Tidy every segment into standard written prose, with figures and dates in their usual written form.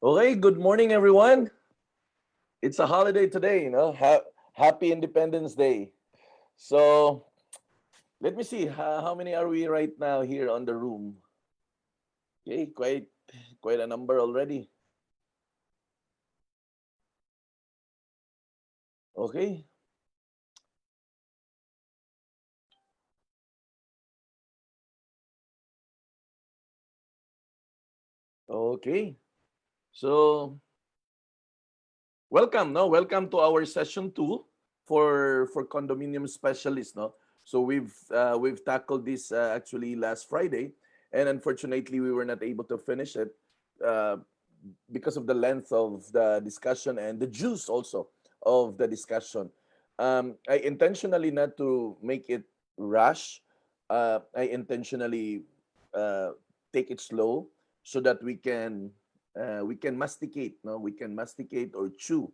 Okay, good morning, everyone. It's a holiday today, Happy Independence Day. So let me see, how many are we right now here on the room? Okay, quite a number already. Okay, okay. So welcome, no, welcome to our session 2 for condominium specialists, no. So we've tackled this actually last Friday, and unfortunately we were not able to finish it. Uh, because of the length of the discussion and the juice also of the discussion. I intentionally not to make it rush. I intentionally uh, take it slow so that we can masticate, no, we can masticate or chew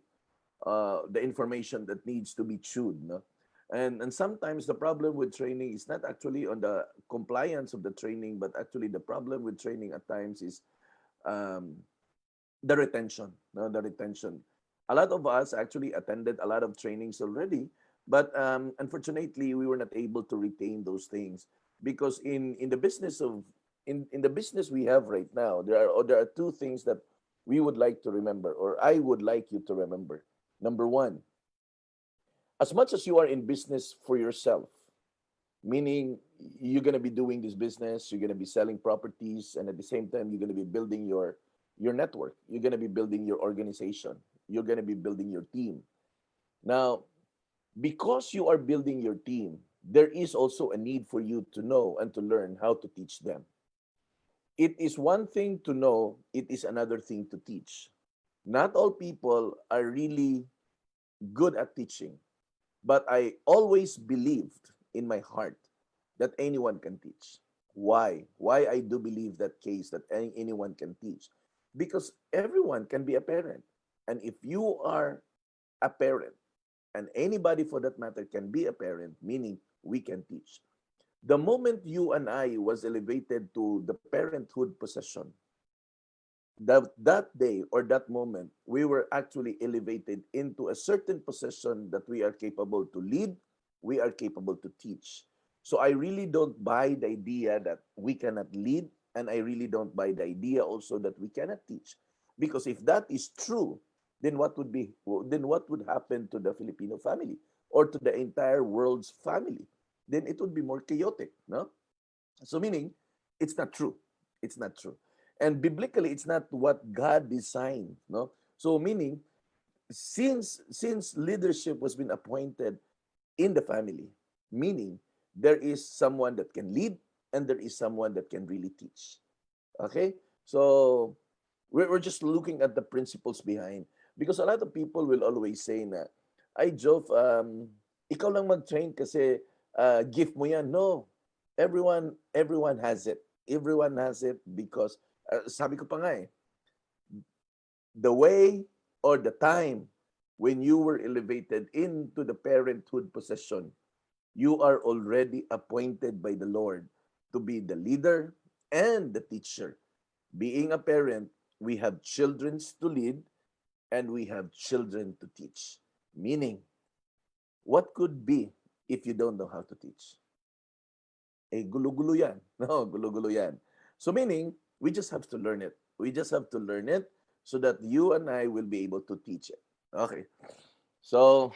the information that needs to be chewed, no. And sometimes the problem with training is not actually on the compliance of the training, but actually the problem with training at times is um, the retention, no, the retention. A lot of us actually attended a lot of trainings already, but unfortunately, we were not able to retain those things because in the business of in the business we have right now, there are two things that we would like to remember, or I would like you to remember. Number one, as much as you are in business for yourself, meaning you're going to be doing this business, you're going to be selling properties, and at the same time you're going to be building your network, you're going to be building your organization, you're going to be building your team. Now, because you are building your team, there is also a need for you to know and to learn how to teach them. It is one thing to know, it is another thing to teach. Not all people are really good at teaching, but I always believed in my heart that anyone can teach. Why? Why I do believe that case that anyone can teach? Because everyone can be a parent. And if you are a parent, and anybody for that matter can be a parent, meaning we can teach. The moment you and I was elevated to the parenthood possession, that day or that moment, we were actually elevated into a certain position that we are capable to lead, we are capable to teach. So I really don't buy the idea that we cannot lead, and I really don't buy the idea also that we cannot teach. Because if that is true, then what would happen to the Filipino family or to the entire world's family? Then it would be more chaotic, no? So meaning, it's not true. It's not true. And biblically, it's not what God designed, no? So meaning, since leadership was been appointed in the family, meaning there is someone that can lead and there is someone that can really teach. Okay? So we're just looking at the principles behind. Because a lot of people will always say na, ay, Jove, ikaw lang mag-train kasi gift mo yan. No. Everyone has it. Everyone has it because, sabi ko pa nga eh, the way or the time when you were elevated into the parenthood possession, you are already appointed by the Lord to be the leader and the teacher. Being a parent, we have children to lead and we have children to teach. Meaning, what could be if you don't know how to teach? Eh, gulo-gulo yan. No, gulo-gulo yan. So meaning, we just have to learn it. We just have to learn it so that you and I will be able to teach it. Okay. So,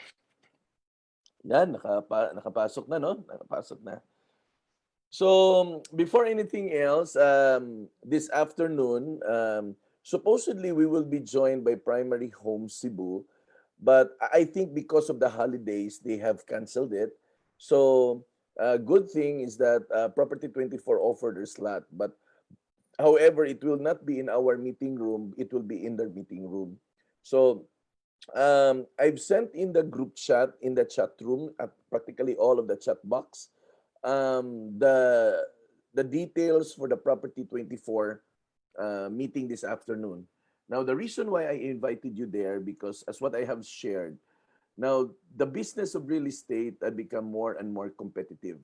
yan, nakapasok na, no? Nakapasok na. So, before anything else, this afternoon, supposedly we will be joined by Primary Home Cebu, but I think because of the holidays, they have canceled it. So, good thing is that Property 24 offered their slot, but however, it will not be in our meeting room, it will be in their meeting room. So, I've sent in the group chat, in the chat room, practically all of the chat box, um, the the details for the Property 24 meeting this afternoon. Now, the reason why I invited you there, because as what I have shared, now the business of real estate had become more and more competitive.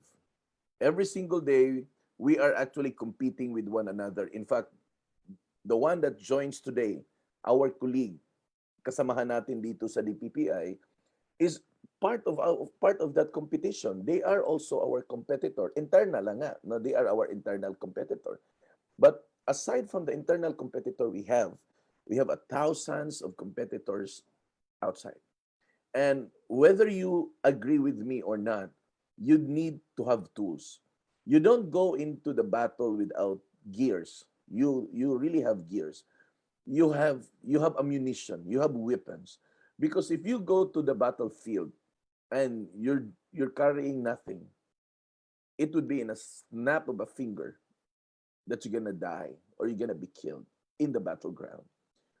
Every single day, we are actually competing with one another. In fact, the one that joins today, our colleague, kasamahan natin dito sa DPPI, is part of that competition. They are also our competitor. Internal lang nga, no? They are our internal competitor. But aside from the internal competitor we have a thousands of competitors outside. And whether you agree with me or not, you need to have tools. You don't go into the battle without gears. You really have gears. You have ammunition, you have weapons. Because if you go to the battlefield and you're carrying nothing, it would be in a snap of a finger that you're gonna die or you're gonna be killed in the battleground.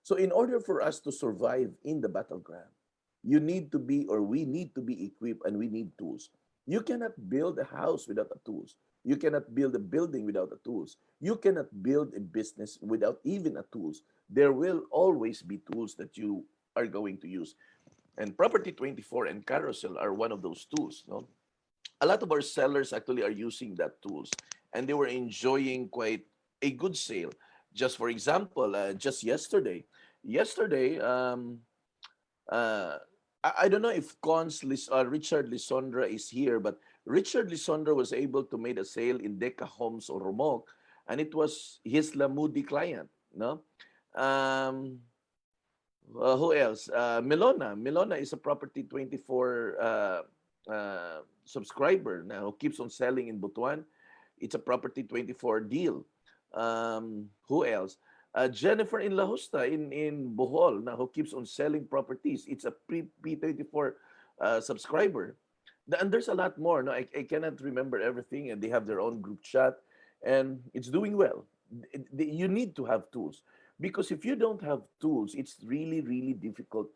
So in order for us to survive in the battleground, you need to be or we need to be equipped and we need tools. You cannot build a house without the tools. You cannot build a building without the tools. You cannot build a business without even a tools. There will always be tools that you are going to use. And Property 24 and Carousel are one of those tools. No? A lot of our sellers actually are using that tools and they were enjoying quite a good sale. Just for example, just yesterday, uh, I don't know if Richard Lisondra is here, but Richard Lisondra was able to make a sale in Deca Homes or Romok, and it was his Lamudi client. No, um, who else? Milona. Milona is a Property 24 subscriber now who keeps on selling in Butuan. It's a Property 24 deal. Who else? Jennifer in La Justa in Bohol now who keeps on selling properties. It's a P24 subscriber. And there's a lot more. No, I cannot remember everything, and they have their own group chat, and it's doing well. You need to have tools because if you don't have tools, it's really, really difficult.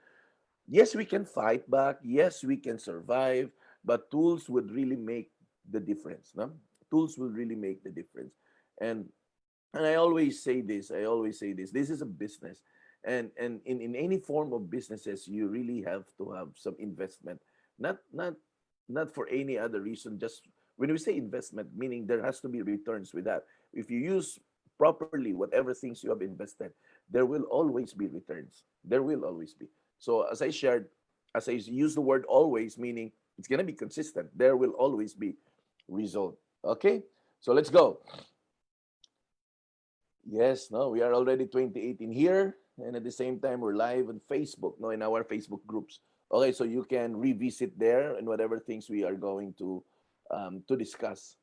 Yes, we can fight back. Yes, we can survive, but tools would really make the difference. No? Tools will really make the difference. And and I always say this, this is a business. And in any form of businesses, you really have to have some investment. Not not not for any other reason. Just when we say investment, meaning there has to be returns with that. If you use properly whatever things you have invested, there will always be returns. There will always be. So as I use the word always, meaning it's gonna be consistent. There will always be result. Okay? So let's go. Yes, no, we are already 2018 here, and at the same time, we're live on Facebook, no, in our Facebook groups. Okay, so you can revisit there and whatever things we are going to discuss.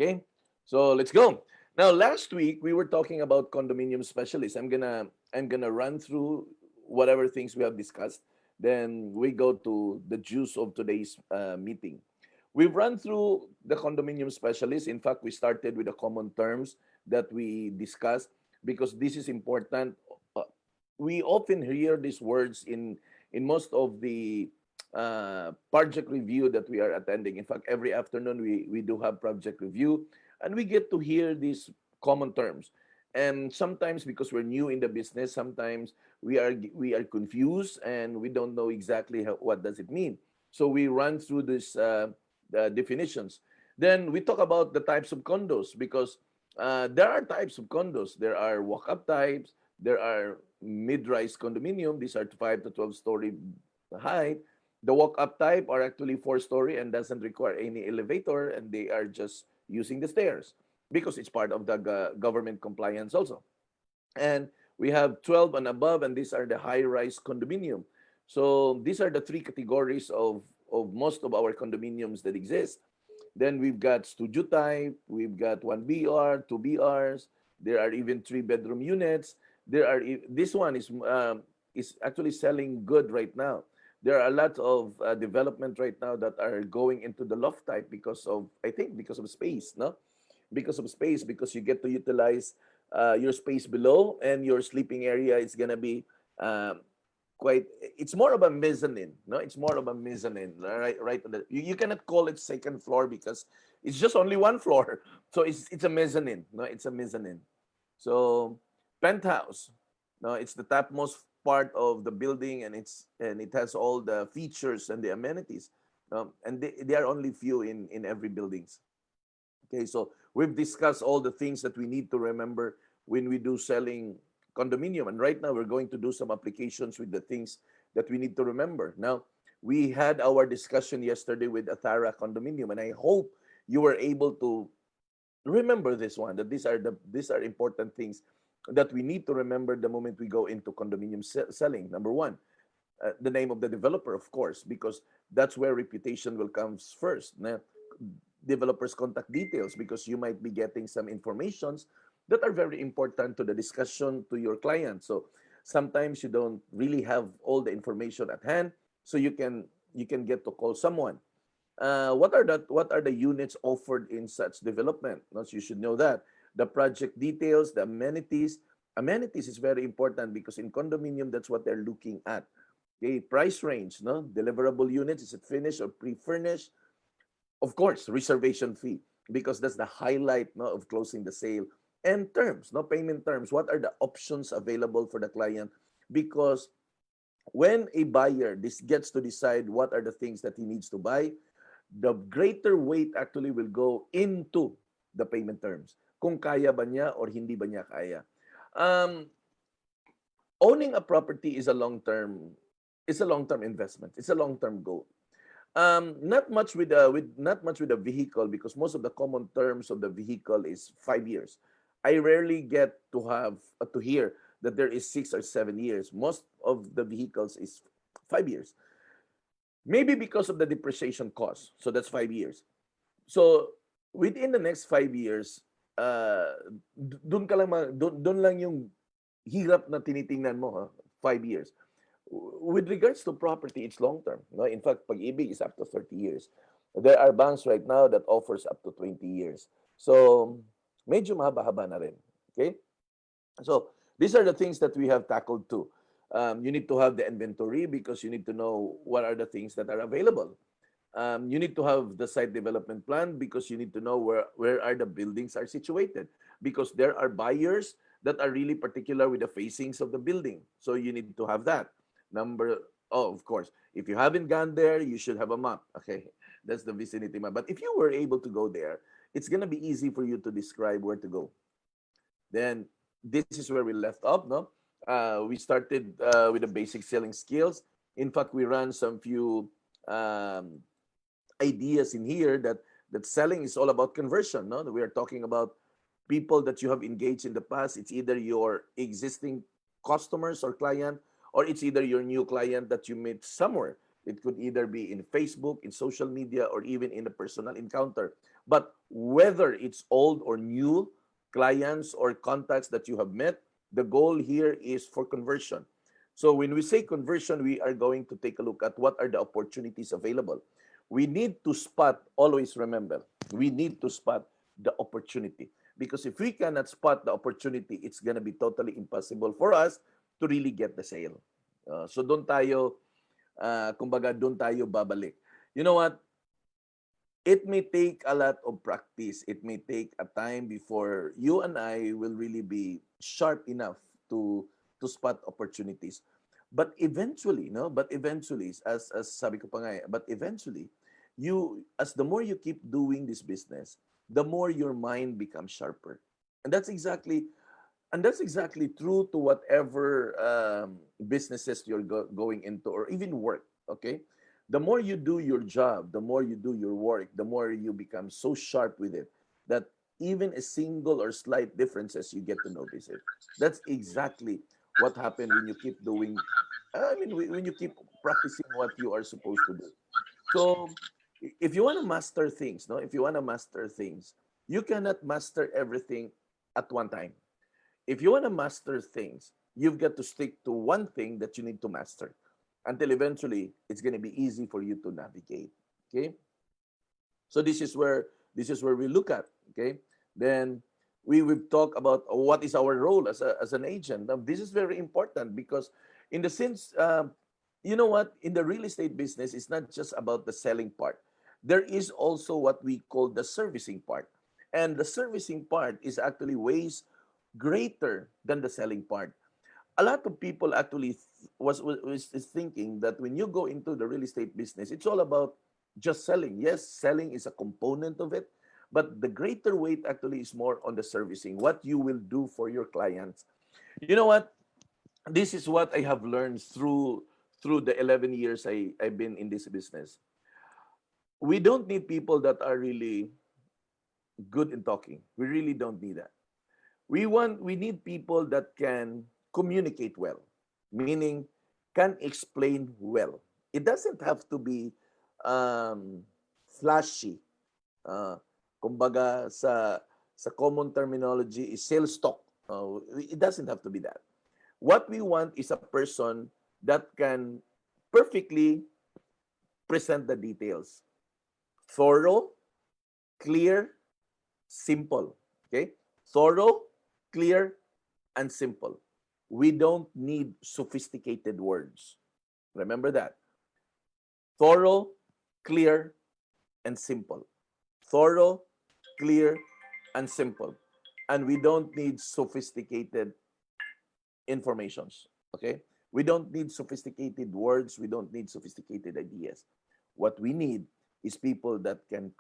Okay, so let's go. Now, last week we were talking about condominium specialists. I'm gonna run through whatever things we have discussed. Then we go to the juice of today's meeting. We've run through the condominium specialists. In fact, we started with the common terms that we discussed because this is important. Uh, We often hear these words in most of the project review that we are attending. In fact, every afternoon we do have project review, and we get to hear these common terms. And sometimes because we're new in the business, sometimes we are confused and we don't know exactly what does it mean. So we run through this definitions. Then we talk about the types of condos because there are types of condos. There are walk-up types. There are mid-rise condominium. These are 5 to 12 story height. The walk-up type are actually 4-story and doesn't require any elevator, and they are just using the stairs because it's part of the government compliance also. And we have 12 and above, and these are the high-rise condominium. So these are the three categories of most of our condominiums that exist. Then we've got studio type, we've got 1BR, 2BRs, there are even 3-bedroom units. This one is actually selling good right now. There are a lot of development right now that are going into the loft type because of, I think, because of space, no? Because of space, because you get to utilize your space below, and your sleeping area is gonna be quite, it's more of a mezzanine, no, it's more of a mezzanine, right you cannot call it second floor because it's just only one floor. So it's a mezzanine, no, it's a mezzanine. So penthouse, no, it's the topmost part of the building, and it has all the features and the amenities, and they are only few in every buildings. Okay, so we've discussed all the things that we need to remember when we do selling condominium. And right now, we're going to do some applications with the things that we need to remember. Now, we had our discussion yesterday with Athara Condominium, and I hope you were able to remember this one, that these are important things that we need to remember the moment we go into condominium selling. Number one, the name of the developer, of course, because that's where reputation will come first. Developers' contact details, because you might be getting some informations that are very important to the discussion to your client. So sometimes you don't really have all the information at hand, so you can get to call someone. What are the units offered in such development? No, so you should know that the project details, the amenities. Amenities is very important because in condominium, that's what they're looking at. Okay, price range, no, deliverable units, is it finished or pre-furnished? Of course, reservation fee, because that's the highlight, no, of closing the sale. And terms, no, payment terms. What are the options available for the client? Because when a buyer this gets to decide what are the things that he needs to buy, the greater weight actually will go into the payment terms. Kung kaya ba niya or hindi ba niya kaya. Um, Owning a property is a long-term investment. It's a long-term goal. Not much with a vehicle, because most of the common terms of the vehicle is 5 years. I rarely get to hear that there is 6 or 7 years. Most of the vehicles is 5 years. Maybe because of the depreciation cost. So that's 5 years. So within the next 5 years, doon ka lang doon lang yung hirap na tinitingnan mo, ha? 5 years. With regards to property, it's long term. No, in fact, pag-ibig is up to 30 years. There are banks right now that offers up to 20 years. So medyo mahaba-haba na rin. Okay? So these are the things that we have tackled too. You need to have the inventory, because you need to know what are the things that are available. You need to have the site development plan, because you need to know where are the buildings are situated, because there are buyers that are really particular with the facings of the building. So you need to have that. Of course, if you haven't gone there, you should have a map. Okay, that's the vicinity map. But if you were able to go there, it's gonna be easy for you to describe where to go. Then this is where we left off, no? We started with the basic selling skills. In fact, we ran some few um, ideas in here that selling is all about conversion. No, we are talking about people that you have engaged in the past. It's either your existing customers or client, or it's either your new client that you meet somewhere. It could either be in Facebook, in social media, or even in a personal encounter. But whether it's old or new clients or contacts that you have met, the goal here is for conversion. So when we say conversion, we are going to take a look at what are the opportunities available. We need to spot, always remember, we need to spot the opportunity. Because if we cannot spot the opportunity, it's going to be totally impossible for us to really get the sale. So doon tayo, kumbaga doon tayo babalik. You know what? It may take a lot of practice. It may take a time before you and I will really be sharp enough to spot opportunities. But eventually, no? But eventually, as sabi ko pa nga, but eventually, as the more you keep doing this business, the more your mind becomes sharper. And that's exactly true to whatever businesses you're going into, or even work. Okay, the more you do your job, the more you do your work, the more you become so sharp with it that even a single or slight differences, you get to notice it. That's exactly what happened when you keep doing. I mean, when you keep practicing what you are supposed to do. So, if you want to master things, no, if you want to master things, you cannot master everything at one time. If you want to master things, you've got to stick to one thing that you need to master until eventually it's going to be easy for you to navigate. Okay? So this is where we look at, okay? Then we will talk about what is our role as an agent. Now, this is very important because in the sense, you know what, in the real estate business, it's not just about the selling part. There is also what we call the servicing part. And the servicing part is actually ways greater than the selling part. A lot of people actually was is thinking that when you go into the real estate business, it's all about just selling. Yes, selling is a component of it, but the greater weight actually is more on the servicing, what you will do for your clients. You know what? This is what I have learned through the 11 years I've been in this business. We don't need people that are really good in talking. We really don't need that. We need people that can communicate well, meaning can explain well. It doesn't have to be um, flashy. Uh, Kumbaga sa common terminology is sales talk. It doesn't have to be that. What we want is a person that can perfectly present the details. Thorough, clear, simple. Okay? Thorough, clear, and simple. We don't need sophisticated words. Remember that. Thorough, clear, and simple. Thorough, clear, and simple. And we don't need sophisticated informations. Okay? We don't need sophisticated words. We don't need sophisticated ideas. What we need is people that can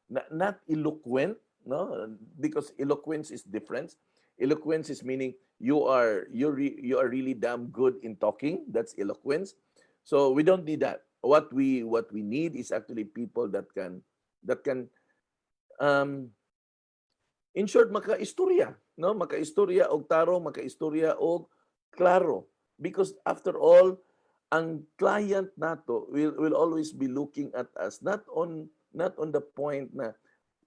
not eloquent, no, because eloquence is different. Eloquence is meaning you are really damn good in talking. That's eloquence. So we don't need that. What we need is actually people that can um in short, makaistorya, no? Makaistorya og tarong, makaistorya og klaro. Because after all, ang client nato will always be looking at us not on the point na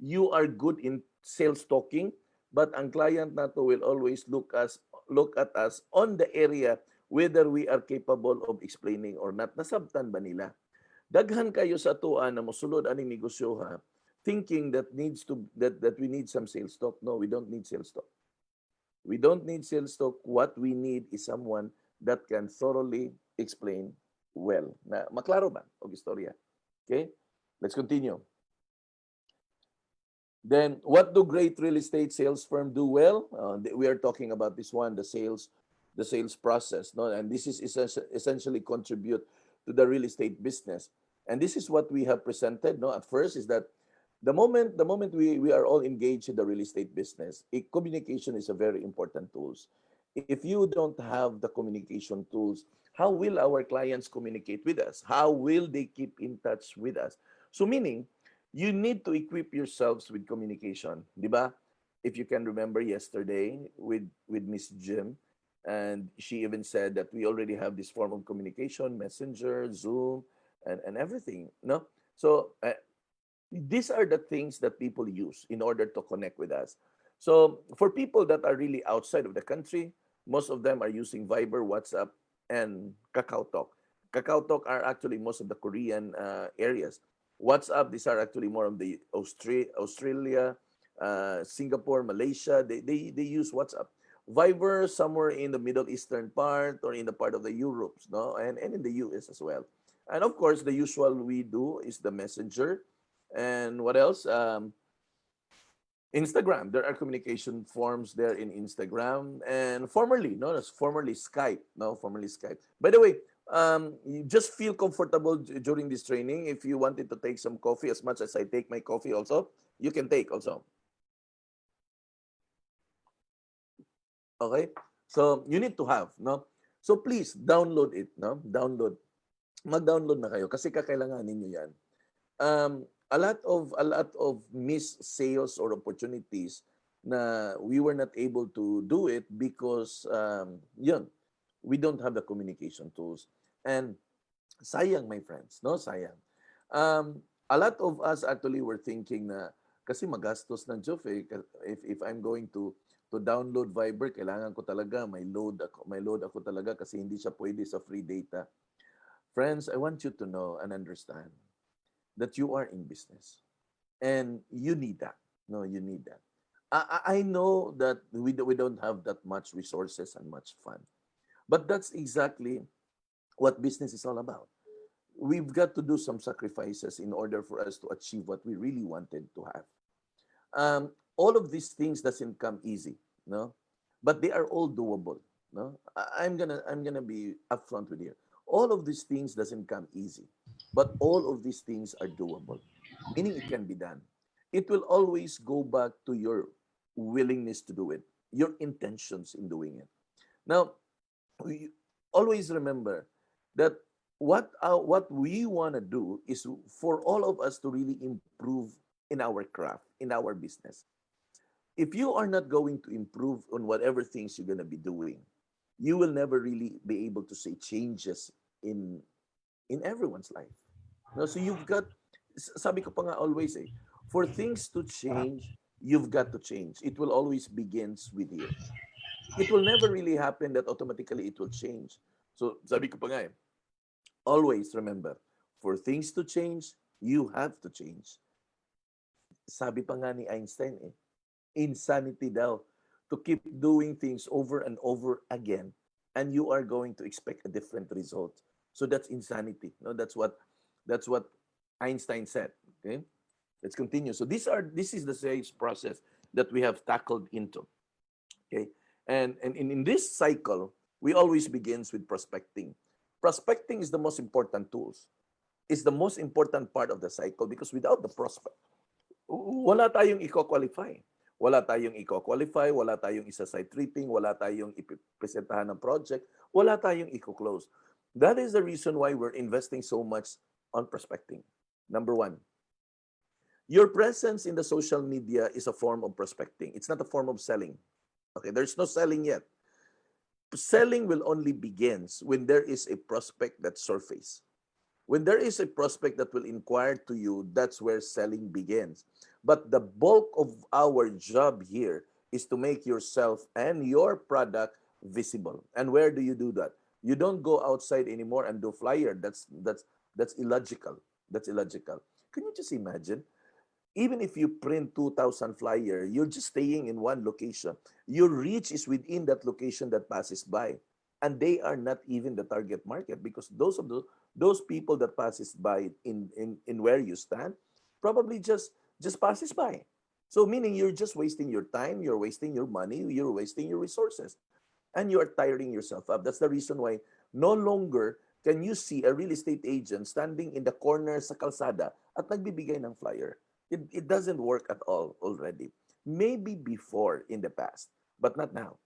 you are good in sales talking, but ang client nato will always look at us on the area whether we are capable of explaining or not. Nasabtan ba nila? Daghan kayo sa tuan na mosulod aning negosyo ha, thinking that we need some sales talk. No, we don't need sales talk. We don't need sales talk. What we need is someone that can thoroughly explain well. Na maklaro ba og istorya? Okay? Let's continue. Then, what do great real estate sales firm do well? We are talking about this one, the sales process, no? And this is essentially contribute to the real estate business. And this is what we have presented, no? At first, is that the moment we are all engaged in the real estate business, communication is a very important tools. If you don't have the communication tools, how will our clients communicate with us? How will they keep in touch with us? So meaning, you need to equip yourselves with communication, di ba? If you can remember yesterday with Miss Jim, and she even said that we already have this form of communication, Messenger, Zoom, and everything, no? So these are the things that people use in order to connect with us. So for people that are really outside of the country, most of them are using Viber, WhatsApp, and Kakao Talk. Kakao Talk are actually most of the Korean areas. WhatsApp, these are actually more of the Australia, Singapore, Malaysia. They use WhatsApp. Viber, somewhere in the Middle Eastern part or in the part of the Europes, no, and in the US as well. And of course, the usual we do is the Messenger, and what else? Instagram. There are communication forms there in Instagram, and formerly known as formerly Skype. No, formerly Skype. By the way, you just feel comfortable during this training. If you wanted to take some coffee, as much as I take my coffee, also you can take also. Okay, so you need to have, no. So please download it, no. Mag-download na kayo kasi kakailanganin niyo yan. A lot of missed sales or opportunities na we were not able to do it because yun, we don't have the communication tools. And sayang, my friends, no, sayang. A lot of us actually were thinking na kasi magastos ng Juf eh. If I'm going to download Viber, kailangan ko talaga may load ako talaga kasi hindi siya pwede sa free data. Friends, I want you to know and understand that you are in business and you need that. No, you need that. I know that we don't have that much resources and much fun, but that's exactly what business is all about. We've got to do some sacrifices in order for us to achieve what we really wanted to have. All of these things doesn't come easy, no, but they are all doable. No, I'm gonna be upfront with you. All of these things doesn't come easy, but all of these things are doable, meaning it can be done. It will always go back to your willingness to do it, your intentions in doing it. Now, we always remember that what we want to do is for all of us to really improve in our craft, in our business. If you are not going to improve on whatever things you're going to be doing, you will never really be able to see changes in in everyone's life. No, so you've got, sabi ko pa nga always for things to change, you've got to change. It will always begins with you. It will never really happen that automatically it will change. So sabi ko pa nga always remember, for things to change, you have to change. Sabi pa nga ni Einstein insanity daw to keep doing things over and over again and you are going to expect a different result. So that's insanity. No, that's what Einstein said. Okay, let's continue. So this is the sales process that we have tackled into. Okay, and in this cycle, we always begins with prospecting. Prospecting is the most important tools. Is the most important part of the cycle because without the prospect, wala tayong i-qualify. Wala tayong i-qualify, wala tayong isa-site tripping, wala tayong ipresentahan ng project, wala tayong i-close. That is the reason why we're investing so much on prospecting. Number one, your presence in the social media is a form of prospecting. It's not a form of selling. Okay, there's no selling yet. Selling will only begins when there is a prospect that surface. When there is a prospect that will inquire to you, that's where selling begins. But the bulk of our job here is to make yourself and your product visible. And where do you do that? You don't go outside anymore and do flyer. That's illogical. That's illogical. Can you just imagine? Even if you print 2,000 flyer, you're just staying in one location. Your reach is within that location that passes by. And they are not even the target market because those people that passes by in where you stand probably just passes by. So meaning you're just wasting your time, you're wasting your money, you're wasting your resources, and you are tiring yourself up. That's the reason why no longer can you see a real estate agent standing in the corner sa kalsada at nagbibigay ng flyer. It doesn't work at all already. Maybe before in the past, but not now.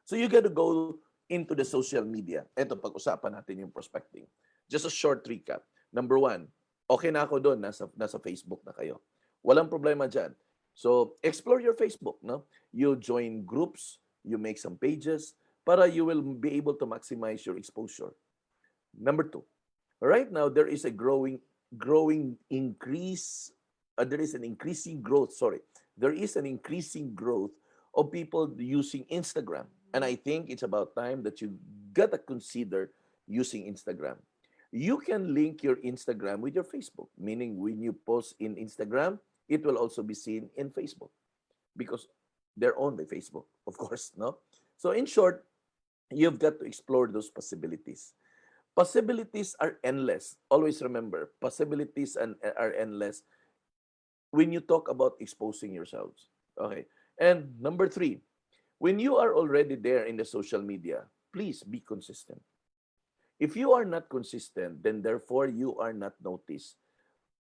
So you got to go into the social media. Ito, pag-usapan natin yung prospecting. Just a short recap. Number one, okay na ako doon, nasa Facebook na kayo. Walang problema dyan. So, explore your Facebook, no? You join groups, you make some pages, para you will be able to maximize your exposure. Number two, right now, there is a growing increase, there is an increasing growth, sorry. There is an increasing growth of people using Instagram. And I think it's about time that you gotta consider using Instagram. You can link your Instagram with your Facebook, meaning when you post in Instagram, it will also be seen in Facebook because they're owned by Facebook, of course, no? So in short, you've got to explore those possibilities. Possibilities are endless. Always remember, possibilities are endless when you talk about exposing yourselves. Okay. And number three, when you are already there in the social media, please be consistent. If you are not consistent, then therefore you are not noticed.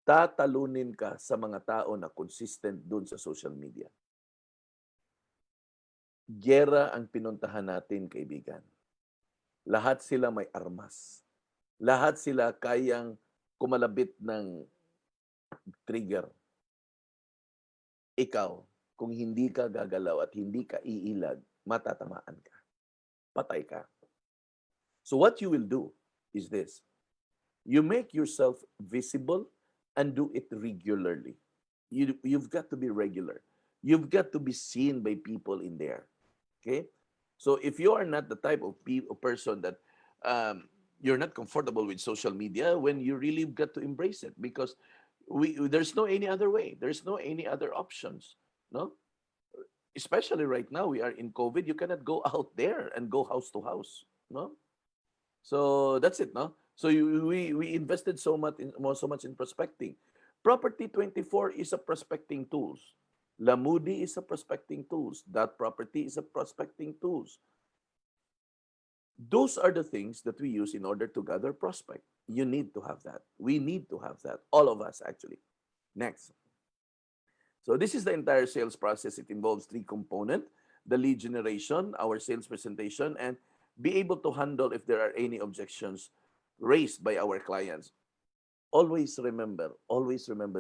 Tatalunin ka sa mga tao na consistent dun sa social media. Gera ang pinuntahan natin, kaibigan. Lahat sila may armas. Lahat sila kayang kumalabit ng trigger. Ikaw, kung hindi ka gagalaw at hindi ka iilag, matatamaan ka. Patay ka. So what you will do is this. You make yourself visible and do it regularly. You've got to be regular. You've got to be seen by people in there. Okay? So if you are not the type of person that you're not comfortable with social media, when you really got to embrace it because there's no any other way. There's no any other options. No? Especially right now, we are in COVID. You cannot go out there and go house to house. No? So that's it, no? So we invested so much in prospecting. Property 24 is a prospecting tools. Lamudi is a prospecting tools. That property is a prospecting tools. Those are the things that we use in order to gather prospect. You need to have that. We need to have that. All of us, actually. Next. So this is the entire sales process. It involves three components. the lead generation, our sales presentation, and be able to handle if there are any objections raised by our clients. Always remember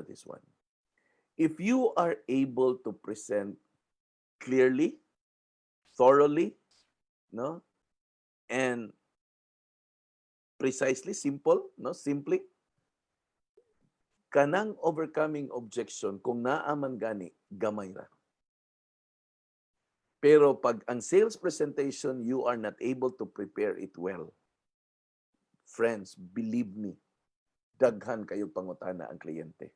this one. If you are able to present clearly, thoroughly, no, and precisely, simply, kanang overcoming objection kung naaman gani, gamay ra. Pero pag ang sales presentation, you are not able to prepare it well, friends, believe me, daghan kayong pangutana ang kliyente.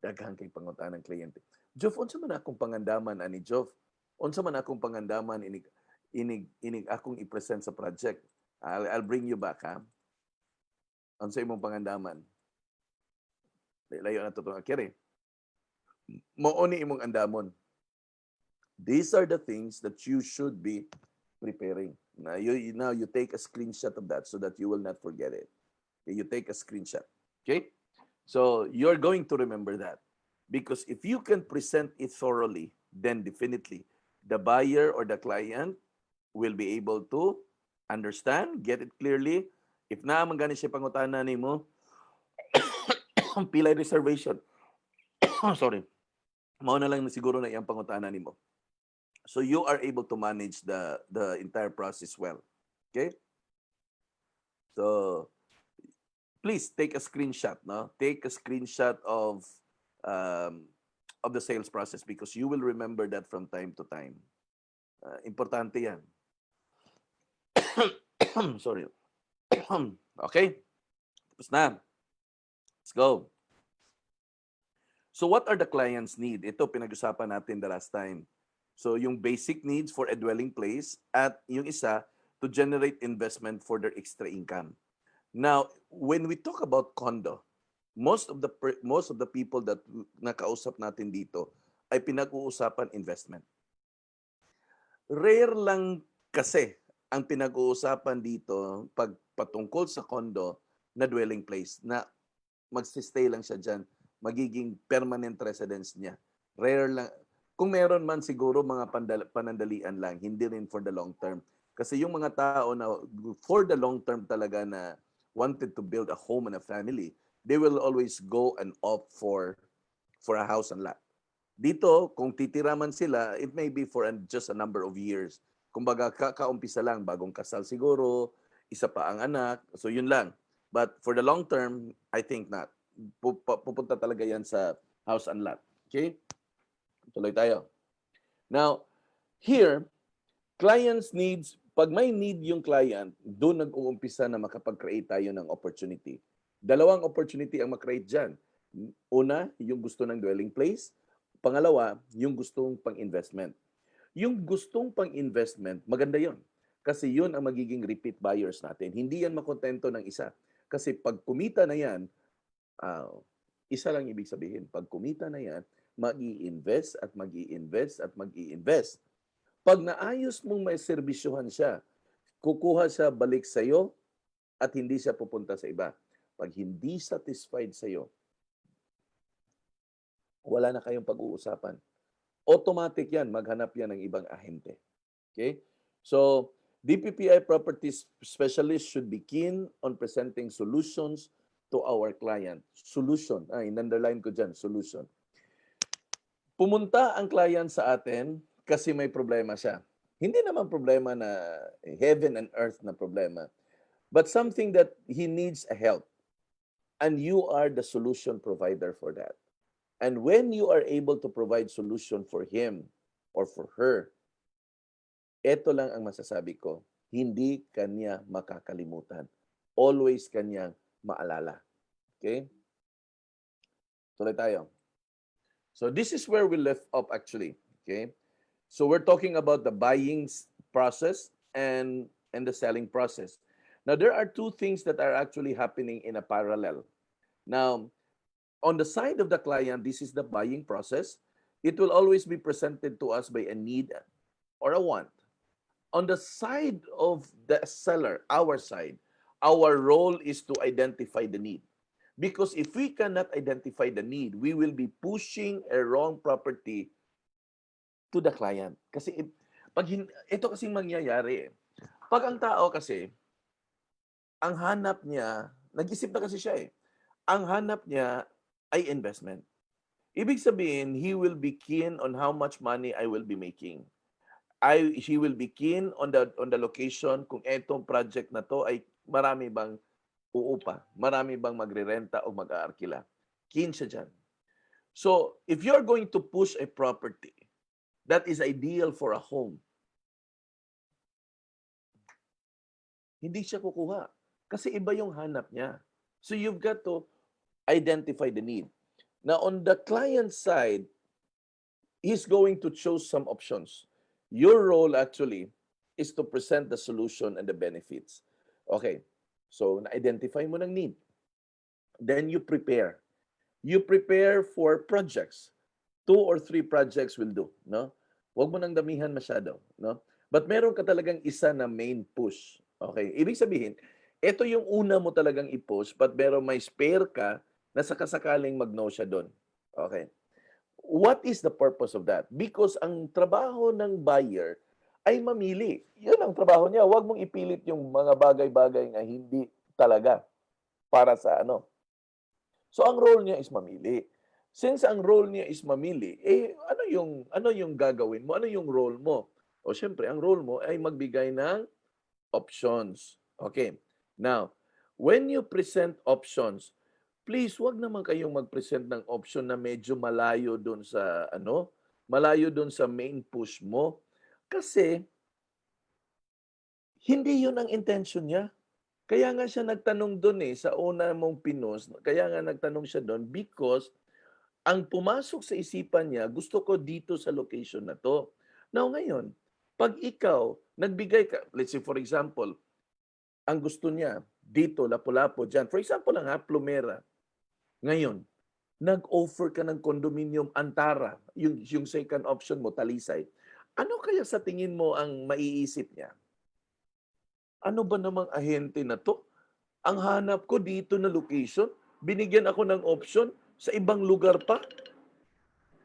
Daghan kayong pangutana ang kliyente. Jof, unsa man akong pangandaman ani Jof? Unsa man akong pangandaman inig akong i-present sa project? I'll bring you back, ha? Unsa imong pangandaman? Layo na to kere. Mao ni imong andamon. These are the things that you should be preparing. Now you take a screenshot of that so that you will not forget it. Okay, you take a screenshot. Okay? So you're going to remember that. Because if you can present it thoroughly, then definitely the buyer or the client will be able to understand, get it clearly. If naman gani siya pangutana nimo, pilay reservation. Sorry. Mao na lang siguro na iyang pangutana nimo. So you are able to manage the entire process well. Okay? So please take a screenshot, no? Take a screenshot of the sales process because you will remember that from time to time. Importante 'yan. Sorry. Okay? Tapos na. Let's go. So what are the clients' need? Ito pinag-usapan natin the last time. So yung basic needs for a dwelling place at yung isa to generate investment for their extra income. Now, when we talk about condo, most of the people that nakausap natin dito ay pinag-uusapan investment. Rare lang kasi ang pinag-uusapan dito pag patungkol sa condo na dwelling place na magsi-stay lang siya diyan, magiging permanent residence niya. Rare lang. Kung meron man siguro mga panandalian lang, hindi rin for the long term. Kasi yung mga tao na for the long term talaga na wanted to build a home and a family, they will always go and opt for a house and lot. Dito, kung titira man sila, it may be for just a number of years. Kumbaga, kaumpisa lang, bagong kasal siguro, isa pa ang anak, so yun lang. But for the long term, I think not. Pupunta talaga yan sa house and lot. Okay? Tuloy tayo. Now, here, clients needs, pag may need yung client, doon nag-uumpisa na makapag-create tayo ng opportunity. Dalawang opportunity ang makreate dyan. Una, yung gusto ng dwelling place. Pangalawa, yung gustong pang-investment. Yung gustong pang-investment, maganda yon. Kasi yun ang magiging repeat buyers natin. Hindi yan makontento ng isa. Kasi pag kumita na yan, isa lang ibig sabihin. Pag kumita na yan, mag-i-invest at mag-i-invest at mag-i-invest. Pag naayos mong may serbisyuhan siya, kukuha siya balik sa iyo at hindi siya pupunta sa iba. Pag hindi satisfied sa iyo, wala na kayong pag-uusapan. Automatic yan, maghanap yan ng ibang ahente. Okay? So, DPPI property specialist should be keen on presenting solutions to our client. Solution. In-underline ko dyan, solution. Pumunta ang client sa atin kasi may problema siya. Hindi naman problema na heaven and earth na problema. But something that he needs a help. And you are the solution provider for that. And when you are able to provide solution for him or for her, ito lang ang masasabi ko, hindi kanya makakalimutan. Always kanyang maalala. Okay? Tuloy tayo. So this is where we left off actually. Okay? So we're talking about the buying process and the selling process. Now, there are two things that are actually happening in a parallel. Now, on the side of the client, this is the buying process. It will always be presented to us by a need or a want. On the side of the seller, our side, our role is to identify the need. Because if we cannot identify the need, we will be pushing a wrong property to the client. Kasi ito kasing mangyayari eh. Pag ang tao kasi, ang hanap niya, nag-isip na kasi siya eh. Ang hanap niya ay investment. Ibig sabihin, he will be keen on how much money I will be making. He will be keen on the location kung etong project na to ay marami bang uupa, marami bang magrerenta o mag-aarkila. Keen siya dyan. So, if you're going to push a property that is ideal for a home, hindi siya kukuha. Kasi iba yung hanap niya. So, you've got to identify the need. Now, on the client side, he's going to choose some options. Your role actually is to present the solution and the benefits. Okay, so na-identify mo ng need. Then you prepare. You prepare for projects. 2 or 3 projects will do, no? Huwag mo nang damihan masyado, no? But meron ka talagang isa na main push. Okay, ibig sabihin, ito yung una mo talagang i-push, but meron may spare ka na sakasakaling mag-no siya doon. Okay. What is the purpose of that? Because ang trabaho ng buyer ay mamili. Yun ang trabaho niya. Huwag mong ipilit yung mga bagay-bagay na hindi talaga para sa ano. So ang role niya is mamili. Since ang role niya is mamili, ano yung gagawin mo? Ano yung role mo? O syempre, ang role mo ay magbigay ng options. Okay. Now, when you present options, please, wag naman kayong mag-present ng option na medyo malayo doon sa malayo doon sa main push mo. Kasi hindi 'yun ang intention niya. Kaya nga siya nagtanong doon sa una mong pinost, kaya nga nagtanong siya doon because ang pumasok sa isipan niya, gusto ko dito sa location na 'to. Now ngayon, 'pag ikaw nagbigay ka, let's say for example, ang gusto niya dito, Lapu-Lapu, diyan. For example lang Plumera. Ngayon, nag-offer ka ng condominium Antara, yung second option mo, Talisay. Ano kaya sa tingin mo ang maiisip niya? Ano ba namang ahente na to? Ang hanap ko dito na location, binigyan ako ng option sa ibang lugar pa.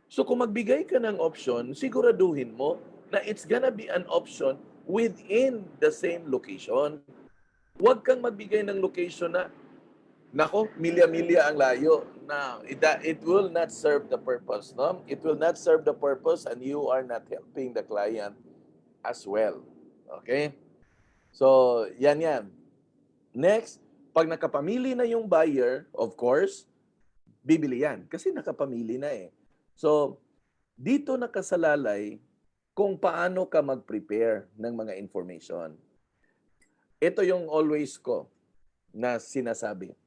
So kung magbigay ka ng option, siguraduhin mo na it's gonna be an option within the same location. Huwag kang magbigay ng location na nako, milya-milya ang layo. Now, it will not serve the purpose, no? It will not serve the purpose and you are not helping the client as well. Okay? So, yan. Next, pag nakapamili na yung buyer, of course, bibili yan. Kasi nakapamili na eh. So, dito nakasalalay kung paano ka mag-prepare ng mga information. Ito yung always ko na sinasabi.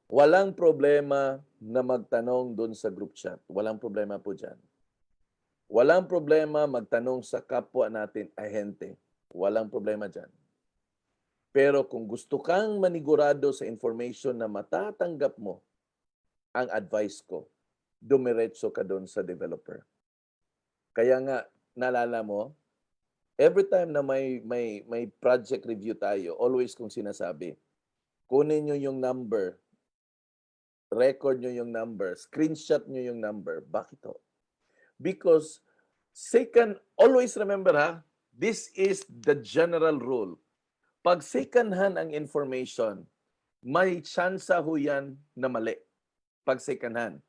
Walang problema na magtanong doon sa group chat. Walang problema po dyan. Walang problema magtanong sa kapwa natin ahente. Walang problema dyan. Pero kung gusto kang manigurado sa information na matatanggap mo, ang advice ko, dumiretso ka doon sa developer. Kaya nga, naalala mo, every time na may project review tayo, always kong sinasabi, kunin nyo yung number, record nyo yung number, screenshot nyo yung number. Bakit to? Because second, always remember this is the general rule. Pag second hand ang information, may tsansa ho yan na mali. Pag second hand.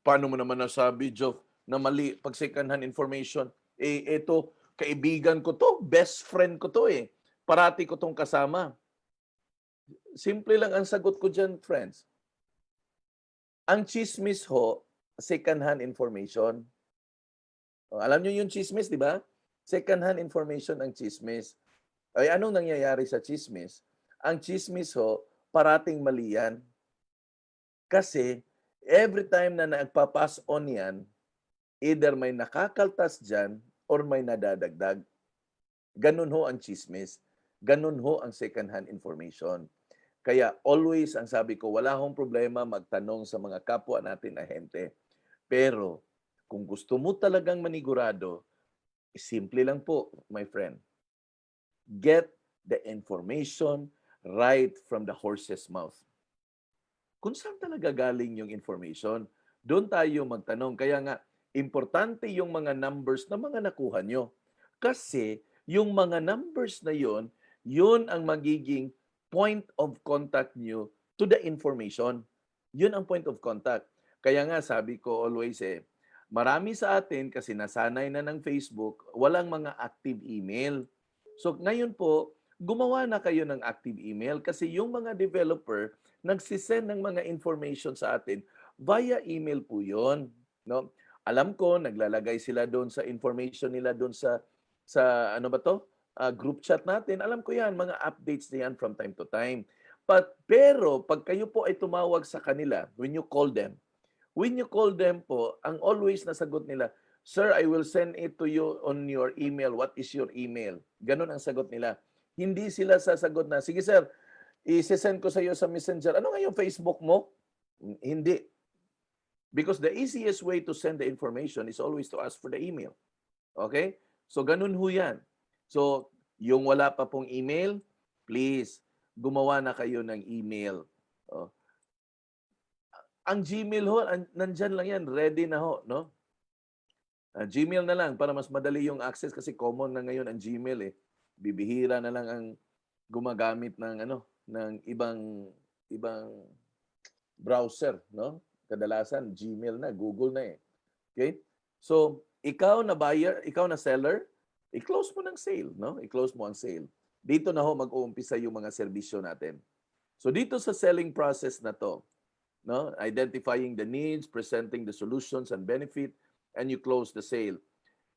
Paano mo naman nasabi, Joe, na mali pag second hand information? Ito, kaibigan ko to, best friend ko to eh. Parati ko tong kasama. Simple lang ang sagot ko dyan, friends. Ang chismis ho, second-hand information. Alam nyo yung chismis, di ba? Second-hand information ang chismis. Ay, anong nangyayari sa chismis? Ang chismis ho, parating mali yan. Kasi, every time na nagpapass on yan, either may nakakaltas dyan or may nadadagdag. Ganun ho ang chismis. Ganun ho ang second-hand information. Kaya always, ang sabi ko, wala akong problema magtanong sa mga kapwa natin ahente. Pero kung gusto mo talagang manigurado, simple lang po, my friend. Get the information right from the horse's mouth. Kung saan talaga galing yung information, doon tayo magtanong. Kaya nga, importante yung mga numbers na mga nakuha nyo. Kasi yung mga numbers na yun ang magiging point of contact nyo to the information. Yun ang point of contact. Kaya nga sabi ko always marami sa atin kasi nasanay na ng Facebook, walang mga active email. So ngayon po, gumawa na kayo ng active email kasi yung mga developer nagsisend ng mga information sa atin via email po yun. No? Alam ko, naglalagay sila doon sa information nila doon sa ano ba to? Group chat natin. Alam ko yan, mga updates na yan from time to time. Pero pag kayo po ay tumawag sa kanila, when you call them po, ang always na sagot nila, "Sir, I will send it to you on your email. What is your email?" Ganun ang sagot nila. Hindi sila sasagot na, "Sige sir, i-send ko sa iyo sa Messenger. Ano nga yung Facebook mo?" Hindi. Because the easiest way to send the information is always to ask for the email. Okay? So, ganun ho yan. So, yung wala pa pong email, please, gumawa na kayo ng email. Oh. Ang Gmail ho, nandyan lang yan, ready na ho, no? Gmail na lang para mas madali yung access kasi common na ngayon ang Gmail eh. Bibihira na lang ang gumagamit ng ng ibang browser, no? Kadalasan Gmail na, Google na eh. Okay? So, ikaw na buyer, ikaw na seller, i-close mo ng sale, no? I-close mo ang sale. Dito na ho mag-uumpisa yung mga serbisyo natin. So, dito sa selling process na to, no? Identifying the needs, presenting the solutions and benefit, and you close the sale.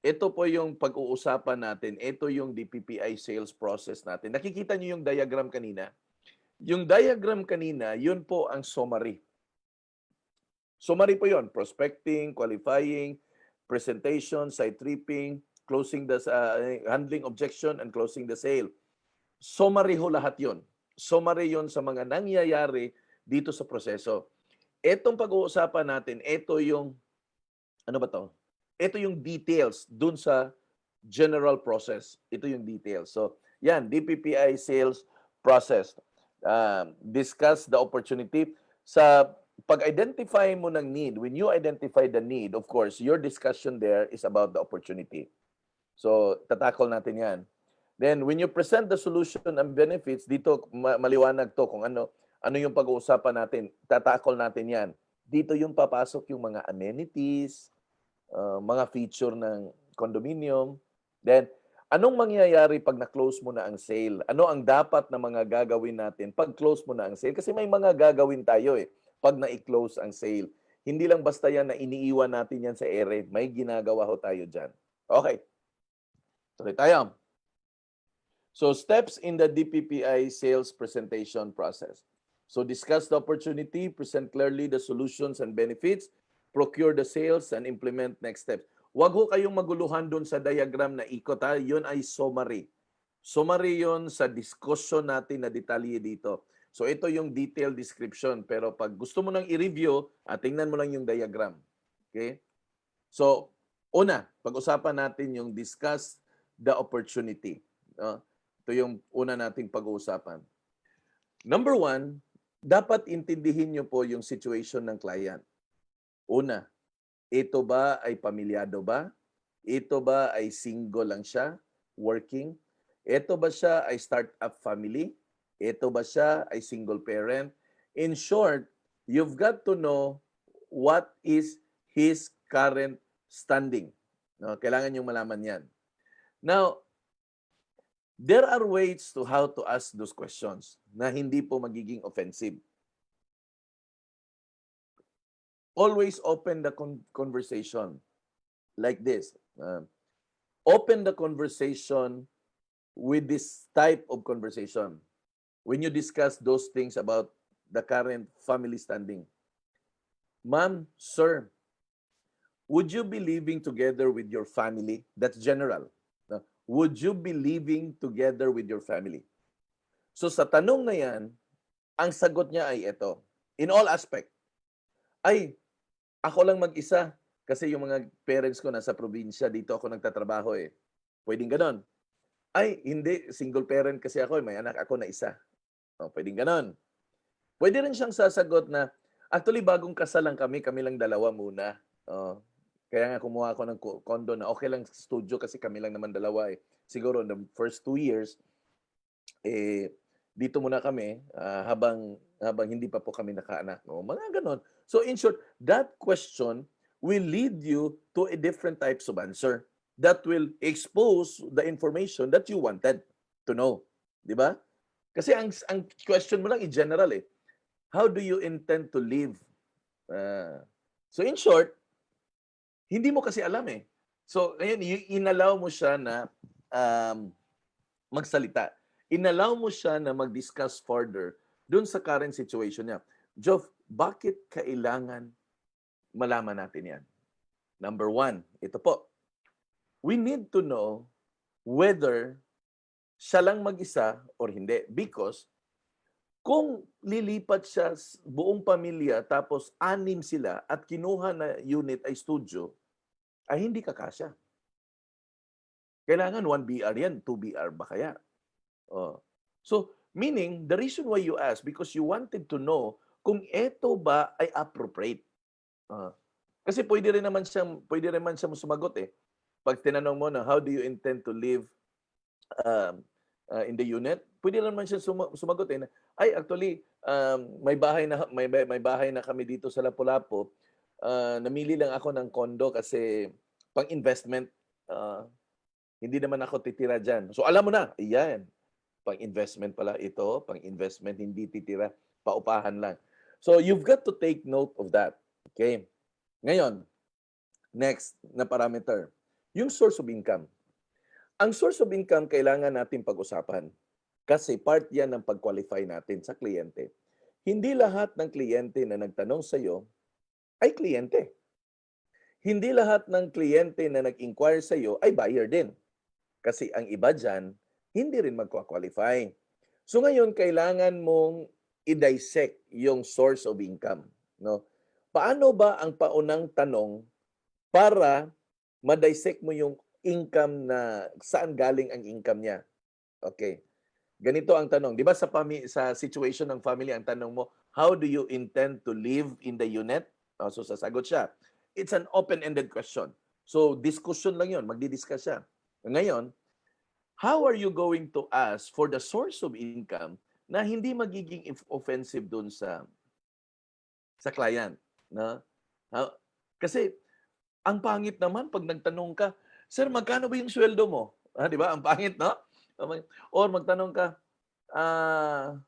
Ito po yung pag-uusapan natin. Ito yung DPPI sales process natin. Nakikita niyo yung diagram kanina? Yung diagram kanina, yun po ang summary. Summary po yun. Prospecting, qualifying, presentation, site tripping, closing the handling objection, and closing the sale. Summary ho lahat yun. Summary yun sa mga nangyayari dito sa proseso. Etong pag-uusapan natin, ito yung, ano ba to? Ito yung details dun sa general process. Ito yung details. So, yan, DPPI sales process. Discuss the opportunity. Sa pag-identify mo ng need, when you identify the need, of course, your discussion there is about the opportunity. So, tatakol natin yan. Then, when you present the solution and benefits, dito maliwanag to kung ano yung pag-uusapan natin. Tatakol natin yan. Dito yung papasok yung mga amenities, mga feature ng condominium. Then, anong mangyayari pag na-close mo na ang sale? Ano ang dapat na mga gagawin natin pag close mo na ang sale? Kasi may mga gagawin tayo pag na-close ang sale. Hindi lang basta yan na iniiwan natin yan sa ere. May ginagawa ho tayo dyan. Okay. Tuloy tayo. So, steps in the DPPI sales presentation process. So, discuss the opportunity, present clearly the solutions and benefits, procure the sales, and implement next steps. Huwag ho kayong maguluhan doon sa diagram na ikot. Yun ay summary. Summary yun sa discussion natin na detalye dito. So, ito yung detailed description. Pero pag gusto mo nang i-review, tingnan mo lang yung diagram. Okay? So, una, pag-usapan natin yung discuss the opportunity. Ito yung una nating pag-uusapan. Number one, dapat intindihin nyo po yung situation ng client. Una, ito ba ay pamilyado ba? Ito ba ay single lang siya, working? Ito ba siya ay start-up family? Ito ba siya ay single parent? In short, you've got to know what is his current standing. No, kailangan yung malaman yan. Now, there are ways to how to ask those questions na hindi po magiging offensive. Always open the conversation like this. Open the conversation with this type of conversation. When you discuss those things about the current family standing. Ma'am, sir, would you be living together with your family? That's general. Would you be living together with your family? So sa tanong na yan, ang sagot niya ay ito. In all aspect. Ay, ako lang mag-isa. Kasi yung mga parents ko nasa probinsya, dito ako nagtatrabaho eh. Pwedeng ganon. Ay, hindi. Single parent kasi ako. May anak ako na isa. Pwedeng ganon. Pwede rin siyang sasagot na, actually, bagong kasal lang kami lang dalawa muna. Kaya nga kumuha ako ng condo na okay lang sa studio kasi kami lang naman dalawa, eh. Siguro the first 2 years, eh, dito muna kami, habang habang hindi pa po kami nakaanak, o mga gano'n. So in short, that question will lead you to a different types of answer that will expose the information that you wanted to know, 'di ba? Kasi ang question mo lang general, eh. How do you intend to live? Ah, so in short, hindi mo kasi alam, eh. So ngayon inallow mo siya na, um, magsalita. Inallow mo siya na mag-discuss further dun sa current situation niya. Jof, bakit kailangan malaman natin yan? Number one, ito po. We need to know whether siya lang mag-isa or hindi. Because kung lilipat siya buong pamilya tapos 6 sila at kinuha na unit ay studio, ay hindi kakasya. Kailangan 1 BR yan, 2 BR ba kaya? Oh. So, meaning, the reason why you ask, because you wanted to know kung eto ba ay appropriate. Ah. Kasi pwede rin man siyang sumagot, eh. Pag tinanong mo na, how do you intend to live um, in the unit? Pwede naman siya sumagot, eh, na, ay, actually, may bahay na kami dito sa Lapu-Lapu. Namili lang ako ng condo kasi pang-investment. Ah, hindi naman ako titira diyan. So, alam mo na, iyan. Pang-investment pala ito, pang-investment, hindi titira, paupahan lang. So, you've got to take note of that. Okay? Ngayon, next na parameter, yung source of income. Ang source of income kailangan natin pag-usapan kasi part yan ng pag-qualify natin sa kliyente. Hindi lahat ng kliyente na nagtanong sa iyo ay kliyente. Hindi lahat ng kliyente na nag-inquire sa iyo ay buyer din. Kasi ang iba dyan, hindi rin magkwa-qualify. So ngayon, kailangan mong i-dissect yung source of income. No? Paano ba ang paunang tanong para ma-dissect mo yung income na saan galing ang income niya? Okay. Ganito ang tanong. Di ba sa situation ng family, ang tanong mo, how do you intend to live in the unit? So sasagot siya. It's an open-ended question. So discussion lang yun. Magdi-discuss siya. Ngayon, how are you going to ask for the source of income na hindi magiging offensive dun sa client, no? Kasi ang pangit naman pag nagtanong ka, "Sir, magkano ba yung sweldo mo?" 'Di ba? Ang pangit, no? Or magtanong ka, ah,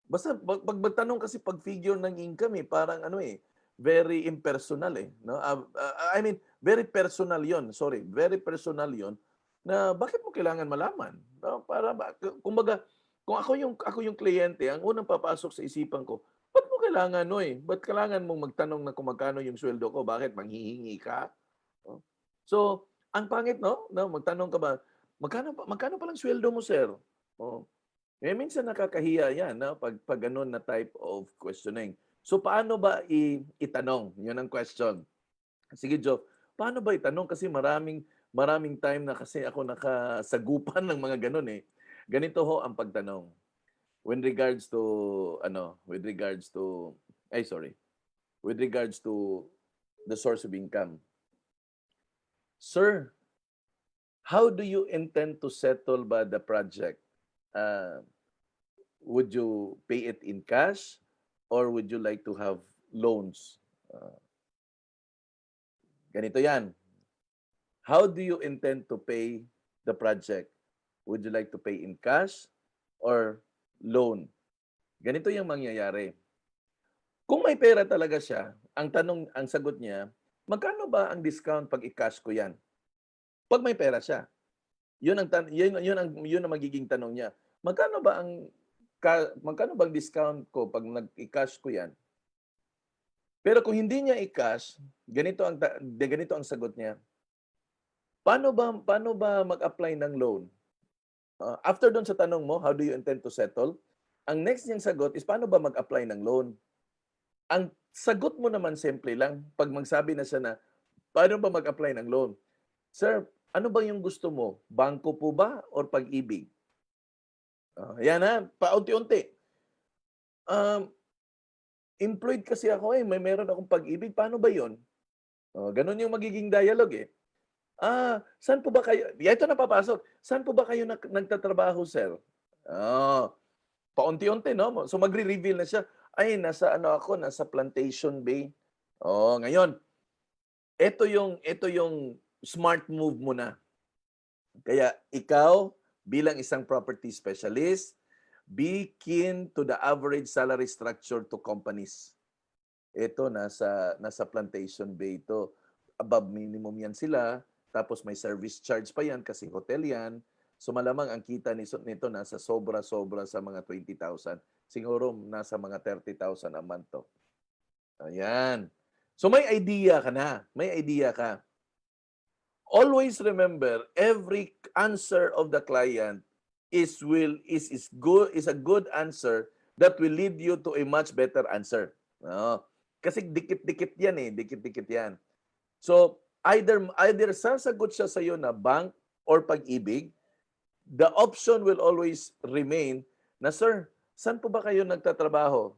basta pag magtanong kasi pag figure ng income, eh, parang ano, eh, very impersonal, eh, no? I mean, very personal 'yon, sorry, very personal 'yon na bakit mo kailangan malaman, no? Para ba kumbaga, kung ako yung kliyente, ang unang papasok sa isipan ko, ba't mo kailangan, ba't kailangan mong magtanong na kung magkano yung sweldo ko, bakit manghihingi ka? Oh. So, ang pangit, no? No, magtanong ka ba, magkano palang sweldo mo, sir? Oh. Eh, minsan nakakahiya yan, no? Pag ganun na type of questioning. So, paano ba itanong? Yun ang question. Sige, Joe. Paano ba itanong? Kasi maraming maraming time na kasi ako nakasagupan ng mga ganun, eh. Ganito ho ang pagtanong. When regards to, with regards to, sorry. With regards to the source of income. Sir, how do you intend to settle ba the project? Uh, would you pay it in cash or would you like to have loans? Ganito yan. How do you intend to pay the project? Would you like to pay in cash or loan? Ganito yung mangyayari. Kung may pera talaga siya, ang sagot niya, magkano ba ang discount pag i-cash ko yan? Pag may pera siya. Yun ang magiging tanong niya. Magkano bang discount ko pag nag-i-cash ko yan? Pero kung hindi niya i-cash, ganito ang sagot niya. Paano ba mag-apply ng loan? After doon sa tanong mo, how do you intend to settle? Ang next niyang sagot is paano ba mag-apply ng loan? Ang sagot mo naman simple lang pag magsabi na siya na paano ba mag-apply ng loan? Sir, ano ba yung gusto mo? Bangko po ba or pag-ibig? Yan ha, paunti-unti. Employed kasi ako, meron akong pag-ibig. Paano ba 'yon? Ganun yung magiging dialogue eh. Saan po ba kayo? Ito na papasok. Saan po ba kayo nagtatrabaho, sir? Oh, paunti-unti, no? So magre-reveal na siya. Ay, nasa ano ako, nasa Plantation Bay. Ngayon, ito yung smart move mo na. Kaya ikaw bilang isang property specialist, be keen to the average salary structure to companies. Ito nasa Plantation Bay ito. Above minimum yan sila, tapos may service charge pa yan kasi hotel yan. So malamang ang kita nito nasa sobra-sobra sa mga 20,000. Siguro nasa mga 30,000 a month to. Ayan. So may idea ka na. May idea ka. Always remember, every answer of the client is a good answer that will lead you to a much better answer. Kasi dikit-dikit yan eh, dikit-dikit yan. So, either sasagot siya sa iyo na bank or pag-ibig, the option will always remain na, sir, saan po ba kayo nagtatrabaho?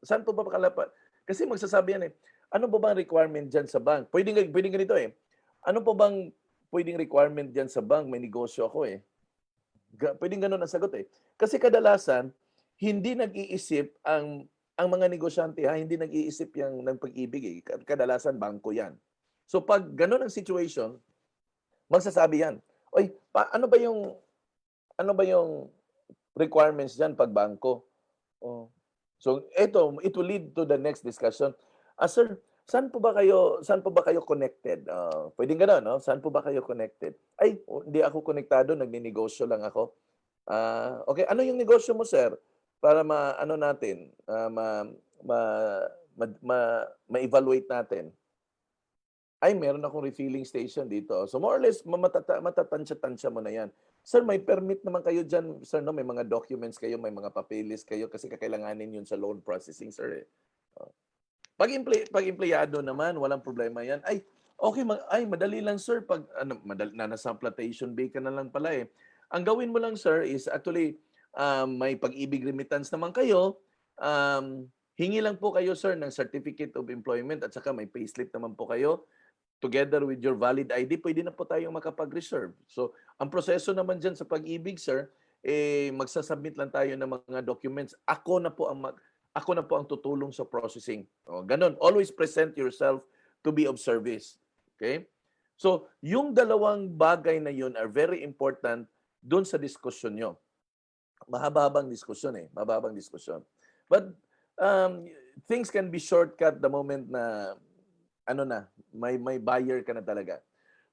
Saan po ba kalapat? Kasi magsasabi yan eh, ano ba bang requirement dyan sa bank? Pwedeng ganito eh. Ano po bang pwedeng requirement dyan sa bank? May negosyo ako eh. Pwedeng ganun ang sagot eh. Kasi kadalasan, hindi nag-iisip ang mga negosyante, hindi nag-iisip yung ng pag-ibig eh. Kadalasan, bangko yan. So pag ganun ang situation, magsasabi yan, oy, ano ba yung requirements dyan pag bangko? So it will lead to the next discussion. Sir, saan po ba kayo connected? Pwedeng gano'n, no? Saan po ba kayo connected? Ay, hindi ako konektado, nagninegosyo lang ako. Okay, ano yung negosyo mo, sir? Para natin, ma-evaluate natin. Ay, meron akong refilling station dito. So more or less, matatansya-tansya mo na yan. Sir, may permit naman kayo dyan, sir, no? May mga documents kayo, may mga papeles kayo kasi kakailanganin yun sa loan processing, sir. Pag empleyado naman, walang problema yan. Ay, okay, madali lang, sir. Pag nasa Plantation Bay ka na lang pala eh. Ang gawin mo lang, sir, is actually may pag-ibig remittance naman kayo. Hingi lang po kayo, sir, ng Certificate of Employment at saka may payslip naman po kayo. Together with your valid ID, pwede na po tayong makapag-reserve. So, ang proseso naman dyan sa pag-ibig, sir, magsasubmit lang tayo ng mga documents. Ako na po ang tutulong sa processing. Ganon. Always present yourself to be of service. Okay? So, yung dalawang bagay na yun are very important doon sa diskusyon nyo. Mahababang diskusyon eh. Mahababang diskusyon. But, things can be shortcut the moment na may buyer ka na talaga.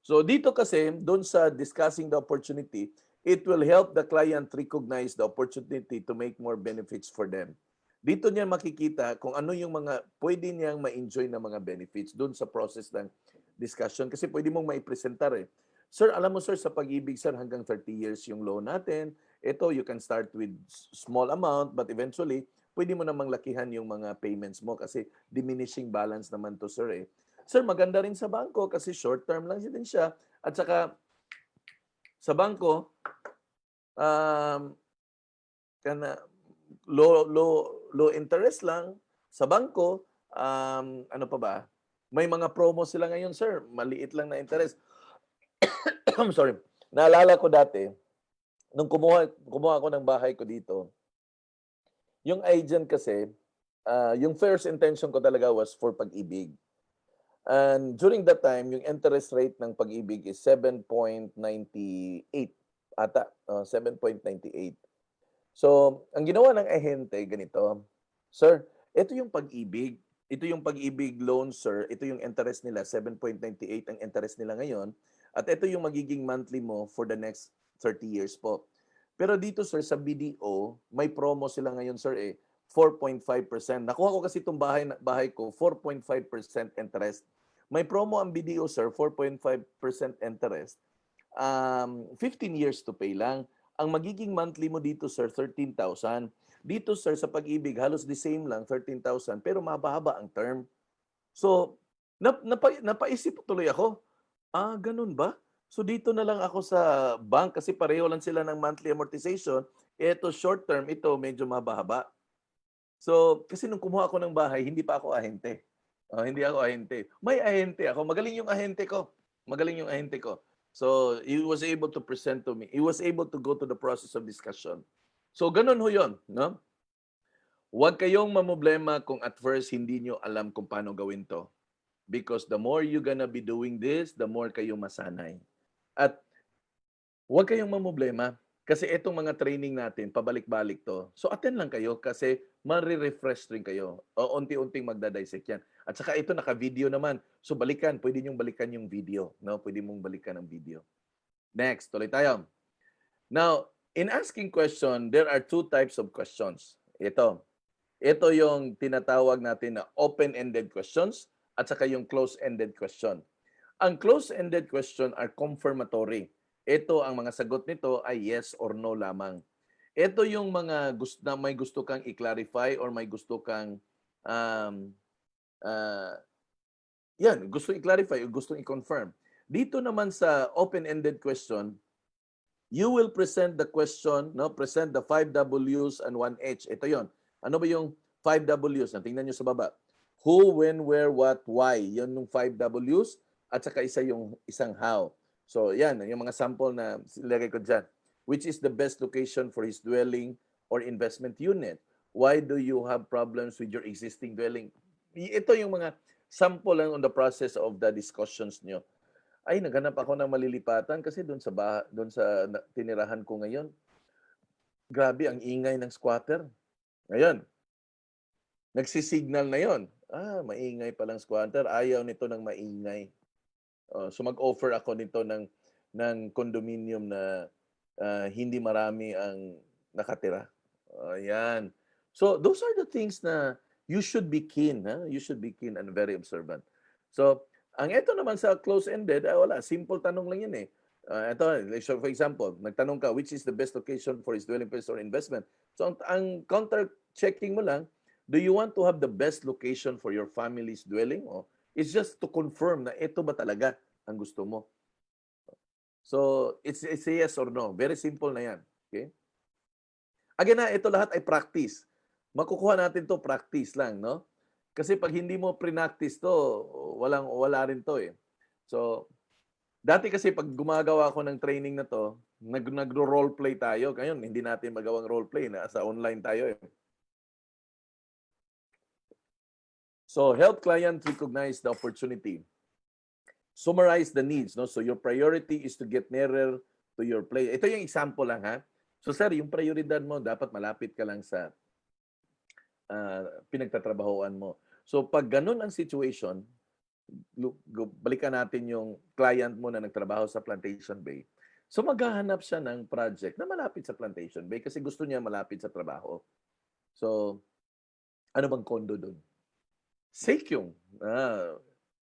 So dito kasi, doon sa discussing the opportunity, it will help the client recognize the opportunity to make more benefits for them. Dito niya makikita kung ano yung mga pwede niyang ma-enjoy na mga benefits doon sa process ng discussion. Kasi pwede mong maipresentar eh. Sir, alam mo sir, sa pag-ibig sir, hanggang 30 years yung loan natin. Ito, you can start with small amount, but eventually, pwede mo namang lakihan yung mga payments mo kasi diminishing balance naman to sir eh. Sir, maganda rin sa bangko kasi short term lang din siya. At saka sa bangko, low interest lang. Sa bangko, ano pa ba? May mga promo sila ngayon, sir. Maliit lang na interest. I'm sorry. Naalala ko dati, nung kumuha ako ng bahay ko dito, yung agent kasi, yung first intention ko talaga was for pag-ibig. And during that time, yung interest rate ng pag-ibig is 7.98 ata. 7.98. So, ang ginawa ng ahente, ganito, sir, ito yung pag-ibig. Ito yung pag-ibig loan, sir. Ito yung interest nila, 7.98 ang interest nila ngayon. At ito yung magiging monthly mo for the next 30 years po. Pero dito, sir, sa BDO, may promo sila ngayon, sir, 4.5%. Nakuha ko kasi itong bahay ko, 4.5% interest. May promo ang BDO, sir, 4.5% interest. 15 years to pay lang. Ang magiging monthly mo dito, sir, 13,000. Dito, sir, sa pag-ibig, halos the same lang, 13,000, pero mababa ang term. So, napaisip tuloy ako, ganun ba? So, dito na lang ako sa bank kasi pareho lang sila ng monthly amortization. Ito, short term, ito medyo mababa. So, kasi nung kumuha ako ng bahay, hindi pa ako ahente. Hindi ako ahente. May ahente ako. Magaling yung ahente ko. Magaling yung ahente ko. So, he was able to present to me. He was able to go to the process of discussion. So, ganun ho yun. No? Huwag kayong mamblema kung at first hindi nyo alam kung paano gawin to. Because the more you gonna be doing this, the more kayo masanay. At huwag kayong mamblema. Kasi itong mga training natin, pabalik-balik to. So attend lang kayo kasi ma-refresh rin kayo. O unti-unting magdadissect yan. At saka ito naka-video naman. So balikan, pwede niyong balikan yung video. No? Pwede mong balikan ang video. Next, tuloy tayo. Now, in asking question, there are two types of questions. Ito yung tinatawag natin na open-ended questions at saka yung close-ended question. Ang close-ended question are confirmatory. Ito, ang mga sagot nito ay yes or no lamang. Ito yung mga may gusto kang i-clarify or may gusto kang um, uh, gusto i-clarify o gusto i-confirm. Dito naman sa open-ended question, you will present the question, no? Present the 5 W's and 1 H. Ito yon. Ano ba yung 5 W's? Tingnan nyo sa baba. Who, when, where, what, why. Yan yung 5 W's at saka isang how. So yan, yung mga sample na ilagay ko dyan. Which is the best location for his dwelling or investment unit? Why do you have problems with your existing dwelling? Ito yung mga sample lang on the process of the discussions nyo. Ay, naghanap ako ng malilipatan kasi doon sa tinirahan ko ngayon. Grabe, ang ingay ng squatter. Ngayon, nagsisignal na yon. Maingay palang squatter. Ayaw nito ng maingay. So mag-offer ako nito ng condominium na hindi marami ang nakatira. Ayan. So those are the things na you should be keen. You should be keen and very observant. So ang ito naman sa close-ended, wala. Simple tanong lang yun eh. So for example, nagtanong ka, which is the best location for his dwelling place or investment? So ang counter-checking mo lang, do you want to have the best location for your family's dwelling? O it's just to confirm na ito ba talaga ang gusto mo? So it's a yes or no. Very simple na yan. Okay? Again na, ito lahat ay practice. Makukuha natin to practice lang, no? Kasi pag hindi mo pre-practice to, wala rin to eh. So, dati kasi pag gumagawa ako ng training na to, nagro-roleplay tayo. Ngayon, hindi natin magawang roleplay na sa online tayo eh. So, help client recognize the opportunity. Summarize the needs, no? So, your priority is to get nearer to your place. Ito yung example lang, ha? So, sir, yung prioridad mo, dapat malapit ka lang sa pinagtatrabahoan mo. So, pag ganun ang situation, balikan natin yung client mo na nagtrabaho sa Plantation Bay. So, maghahanap siya ng project na malapit sa Plantation Bay kasi gusto niya malapit sa trabaho. So, ano bang condo doon? Sekyong.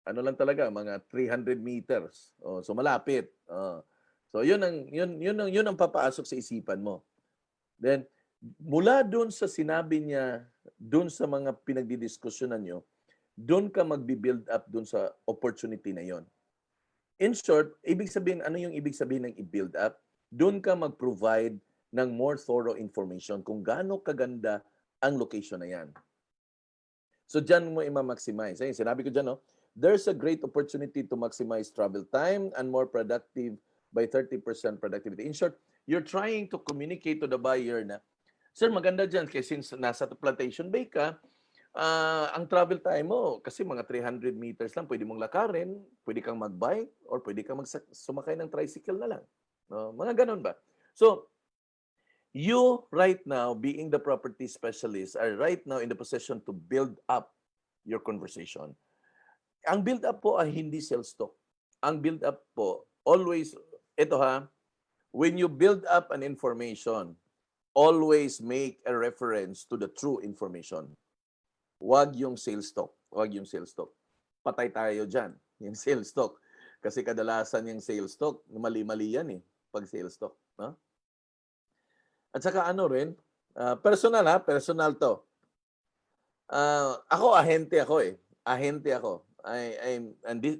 Ano lang talaga, mga 300 meters. So, malapit. So, yun ang papasok sa isipan mo. Then, mula doon sa sinabi niya, doon sa mga pinagdidiskusyonan nyo, doon ka magbi-build up doon sa opportunity na yon. In short, ibig sabihin, ano yung ibig sabihin ng i-build up? Doon ka mag-provide ng more thorough information kung gaano kaganda ang location na yan. So, dyan mo i-maximize. Ayun, sinabi ko dyan, no? There's a great opportunity to maximize travel time and more productive by 30% productivity. In short, you're trying to communicate to the buyer na, sir, maganda dyan kasi since nasa Plantation Bay ka, ang travel time mo, kasi mga 300 meters lang, pwede mong lakarin, pwede kang mag-bike, or pwede kang sumakay ng tricycle na lang. No? Mga ganun ba? So, you right now, being the property specialist, are right now in the position to build up your conversation. Ang build up po ay hindi sales talk. Ang build up po, always, ito ha, when you build up an information, always make a reference to the true information. Wag yung sales talk. Wag yung sales talk. Patay tayo dyan, yung sales talk. Kasi kadalasan yung sales talk, mali-mali yan eh, pag sales talk. No? At saka ano rin, personal to. Ako, ahente ako eh. Ahente ako.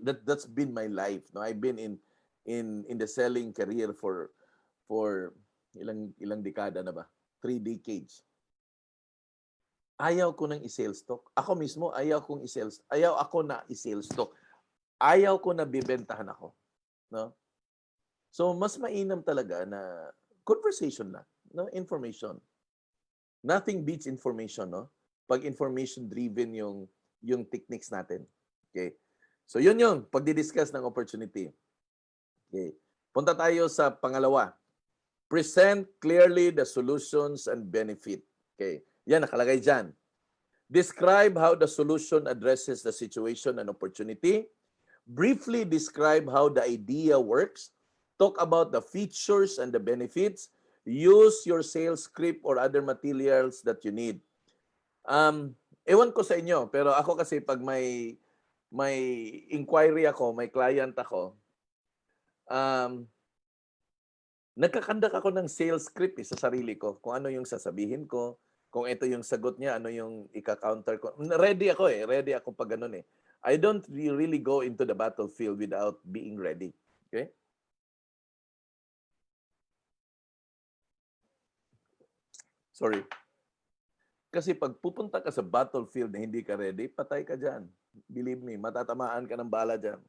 That's been my life. No, I've been in the selling career for ilang dekada na ba? 3 decades. ayaw ko ng i-sales talk. Ako mismo, ayaw ako na i-sales talk. Ayaw ko na bibentahan ako. No? So, mas mainam talaga na conversation lang, no? Information. Nothing beats information, no? Pag information-driven yung techniques natin. Okay? So, yun yung pagdi-discuss ng opportunity. Okay. Punta tayo sa pangalawa. Present clearly the solutions and benefit. Okay. Yan, nakalagay dyan. Describe how the solution addresses the situation and opportunity. Briefly describe how the idea works. Talk about the features and the benefits. Use your sales script or other materials that you need. Ewan ko sa inyo, pero ako kasi pag may inquiry ako, may client ako, nagkakandak ako ng sales script sa sarili ko. Kung ano yung sasabihin ko, kung ito yung sagot niya, ano yung ika-counter ko. Ready ako eh. Ready ako pag ganun eh. I don't really go into the battlefield without being ready. Okay? Sorry. Kasi pag pupunta ka sa battlefield na hindi ka ready, patay ka dyan. Believe me, matatamaan ka ng bala dyan.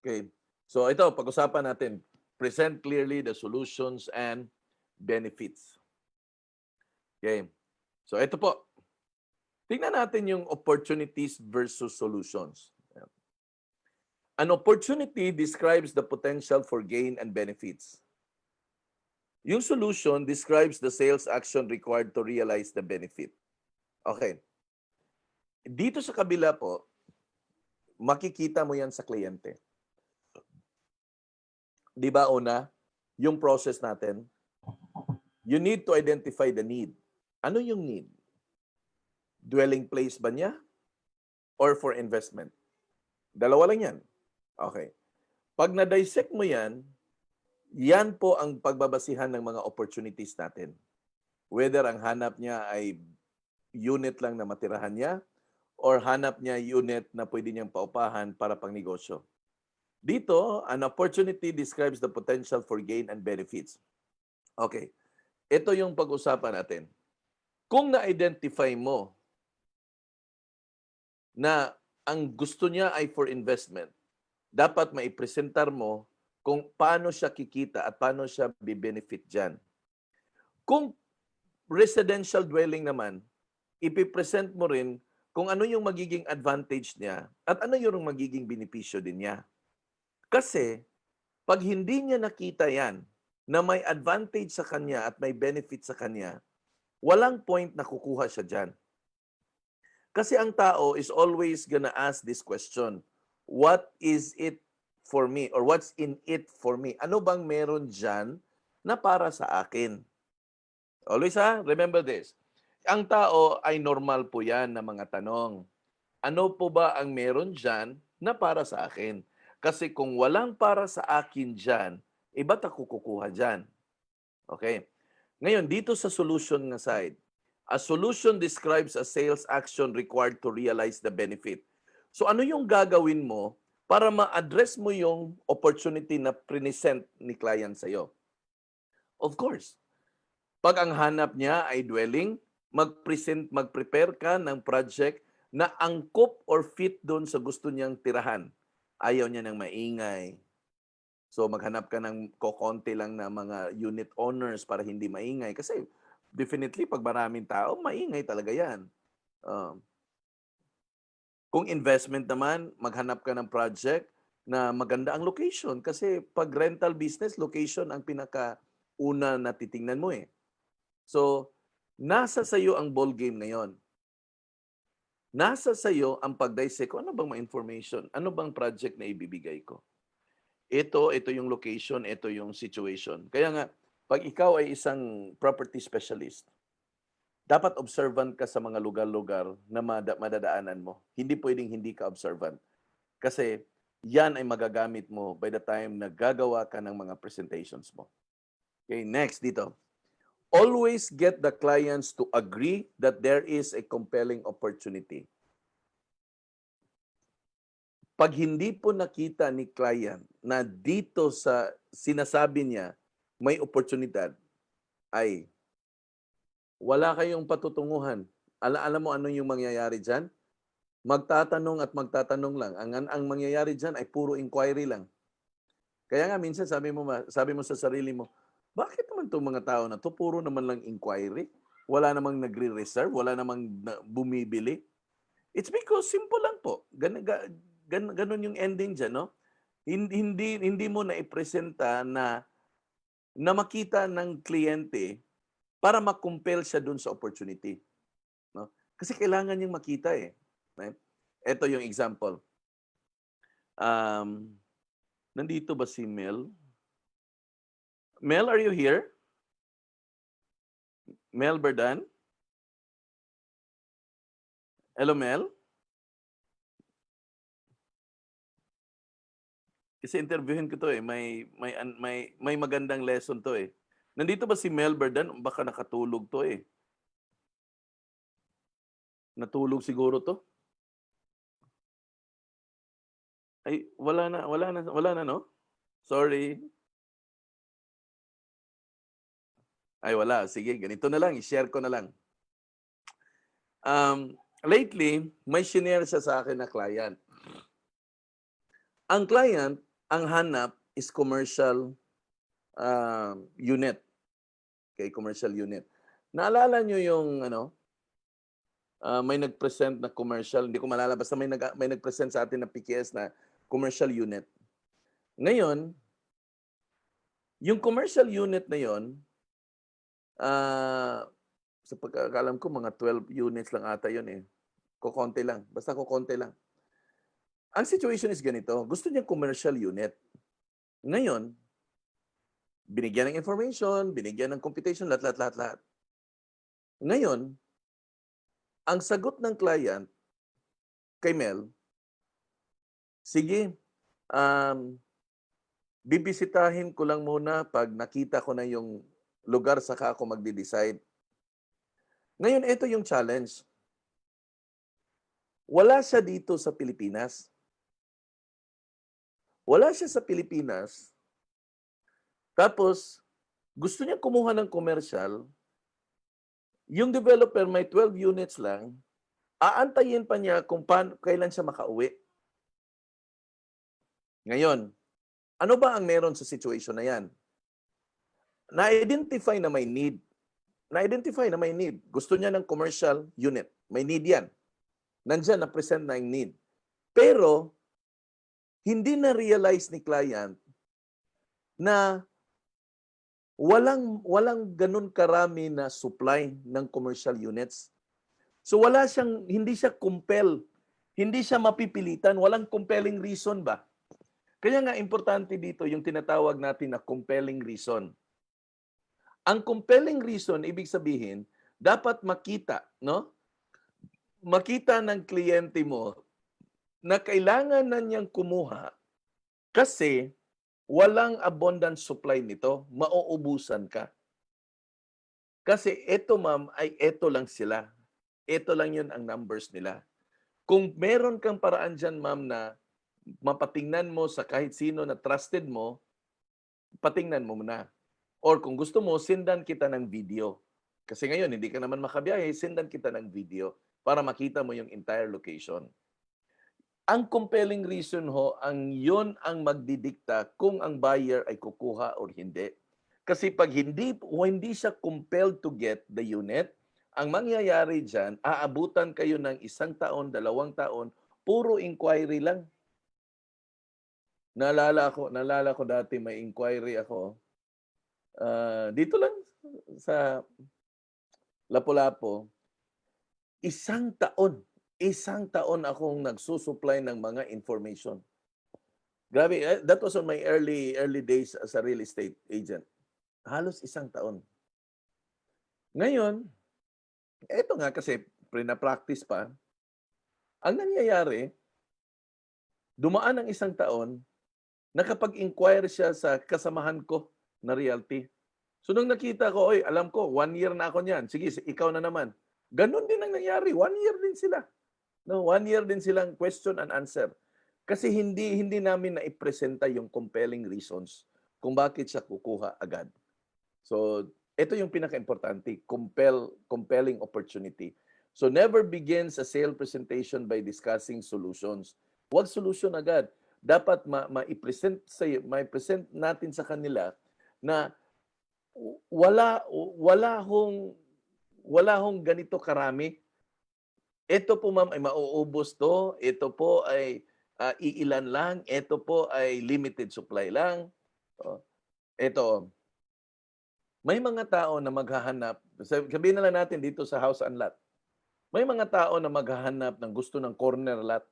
Okay. So ito, pag-usapan natin. Present clearly the solutions and benefits. Okay. So ito po. Tingnan natin yung opportunities versus solutions. An opportunity describes the potential for gain and benefits. Yung solution describes the sales action required to realize the benefit. Okay. Dito sa kabila po, makikita mo yan sa kliyente. Di ba una, yung process natin, you need to identify the need. Ano yung need? Dwelling place ba niya? Or for investment? Dalawa lang yan. Okay. Pag na-dissect mo yan, yan po ang pagbabasihan ng mga opportunities natin. Whether ang hanap niya ay unit lang na matirahan niya or hanap niya unit na pwede niyang paupahan para pang negosyo. Dito, an opportunity describes the potential for gain and benefits. Okay. Ito yung pag-usapan natin. Kung na-identify mo na ang gusto niya ay for investment, dapat maipresentar mo kung paano siya kikita at paano siya be-benefit dyan. Kung residential dwelling naman, ipipresent mo rin kung ano yung magiging advantage niya at ano yung magiging benepisyo din niya. Kasi, pag hindi niya nakita yan, na may advantage sa kanya at may benefit sa kanya, walang point na kukuha siya dyan. Kasi ang tao is always gonna ask this question, what is it for me? Or what's in it for me? Ano bang meron dyan na para sa akin? Always remember this. Ang tao ay normal po yan na mga tanong. Ano po ba ang meron dyan na para sa akin? Kasi kung walang para sa akin dyan, ba't ako kukuha dyan? Okay. Ngayon, dito sa solution nga side, a solution describes a sales action required to realize the benefit. So ano yung gagawin mo para ma-address mo yung opportunity na present ni client sa'yo? Of course, pag ang hanap niya ay dwelling, mag-prepare ka ng project na angkop or fit doon sa gusto niyang tirahan. Ayaw niya ng maingay. So maghanap ka ng kokonti lang na mga unit owners para hindi maingay. Kasi definitely pag maraming tao, maingay talaga yan. Kung investment naman, maghanap ka ng project na maganda ang location. Kasi pag rental business, location ang pinaka-una na titingnan mo eh. So, nasa sayo ang ball game ngayon. Nasa sayo ang pag-dissect ko, ano bang ma-information? Ano bang project na ibibigay ko? Ito yung location, ito yung situation. Kaya nga, pag ikaw ay isang property specialist, dapat observant ka sa mga lugar-lugar na madadaanan mo. Hindi pwedeng hindi ka observant. Kasi yan ay magagamit mo by the time na gagawa ka ng mga presentations mo. Okay, next dito. Always get the clients to agree that there is a compelling opportunity. Pag hindi po nakita ni client na dito sa sinasabi niya may oportunidad ay wala kayong patutunguhan. Alam mo ano yung mangyayari diyan? Magtatanong at magtatanong lang. Ang mangyayari diyan ay puro inquiry lang. Kaya nga minsan sabi mo sa sarili mo, bakit naman 'tong mga tao na 'to puro naman lang inquiry? Wala namang nagre-reserve, wala namang bumibili. It's because simple lang po. Ganun yung ending diyan, no? Hindi mo na ipresenta na makita ng kliyente para ma-compel siya dun sa opportunity, no? Kasi kailangan niyang makita eh. Right? Ito yung example. Um, Nandito ba si Mel? Mel, are you here? Mel Berdan? Hello, Mel? Kasi interviewin ko to eh. May magandang lesson to eh. Nandito ba si Mel Berdan? Baka nakatulog to eh. Natulog siguro to. Ay, wala na, no? Sorry. Ay, wala. Sige, ganito na lang. I-share ko na lang. Lately, may shinare siya sa akin na client. Ang client, ang hanap is commercial unit. Okay, commercial unit. Naalala nyo yung may nag-present na commercial, hindi ko malala, basta may nag-present sa atin na PKS na commercial unit. Ngayon, yung commercial unit na yon, sa pagkakalam ko, mga 12 units lang ata yun eh. Kukonti lang. Basta kukonti lang. Ang situation is ganito. Gusto niya commercial unit. Ngayon, binigyan ng information, binigyan ng computation, lahat. Ngayon, ang sagot ng client kay Mel, sige, bibisitahin ko lang muna pag nakita ko na yung lugar saka ako magde-decide. Ngayon, ito yung challenge. Wala siya dito sa Pilipinas. Wala siya sa Pilipinas. Tapos, gusto niya kumuha ng commercial. Yung developer may 12 units lang. Aantayin pa niya kung kailan siya makauwi. Ngayon, ano ba ang meron sa situation na yan? Na-identify na may need. Gusto niya ng commercial unit. May need yan. Nandiyan na-present na yung need. Pero, hindi na-realize ni client na walang ganun karami na supply ng commercial units. So hindi siya compel, hindi siya mapipilitan, walang compelling reason ba? Kaya nga importante dito yung tinatawag natin na compelling reason. Ang compelling reason, ibig sabihin, dapat makita, no? Makita ng kliyente mo na kailangan na niyang kumuha kasi walang abundant supply nito, mauubusan ka. Kasi ito ma'am, ay ito lang sila. Ito lang yun ang numbers nila. Kung meron kang paraan dyan ma'am na mapatingnan mo sa kahit sino na trusted mo, patingnan mo muna. Or kung gusto mo, sendan kita ng video. Kasi ngayon, hindi ka naman makabiyahe, sendan kita ng video para makita mo yung entire location. Ang compelling reason ho, yon ang magdidikta kung ang buyer ay kukuha or hindi. Kasi pag hindi siya compelled to get the unit, ang mangyayari dyan, aabutan kayo ng 1 taon, 2 taon, puro inquiry lang. Naalala ko dati may inquiry ako. Dito lang sa Lapu-Lapu, 1 taon akong nagsusupply ng mga information. Grabe, that was on my early days as a real estate agent. Halos 1 taon. Ngayon, eto nga kasi prina-practice pa. Ang nangyayari, dumaan ng 1 taon, nakapag-inquire siya sa kasamahan ko na realty. So nung nakita ko, oy, alam ko, 1 year na ako niyan. Sige, ikaw na naman. Ganon din ang nangyari. 1 year din sila. No, 1 year din silang question and answer. Kasi hindi namin na ipresenta yung compelling reasons kung bakit siya kukuha agad. So, ito yung pinaka-importante, compelling opportunity. So, never begins a sale presentation by discussing solutions. Huwag solution agad. Dapat ma-present natin sa kanila na wala hong ganito karami. Ito po ma'am ay mauubos to. Ito po ay iilan lang. Ito po ay limited supply lang. Ito, may mga tao na maghahanap, sabihin na lang natin dito sa house and lot, may mga tao na maghahanap ng gusto ng corner lot.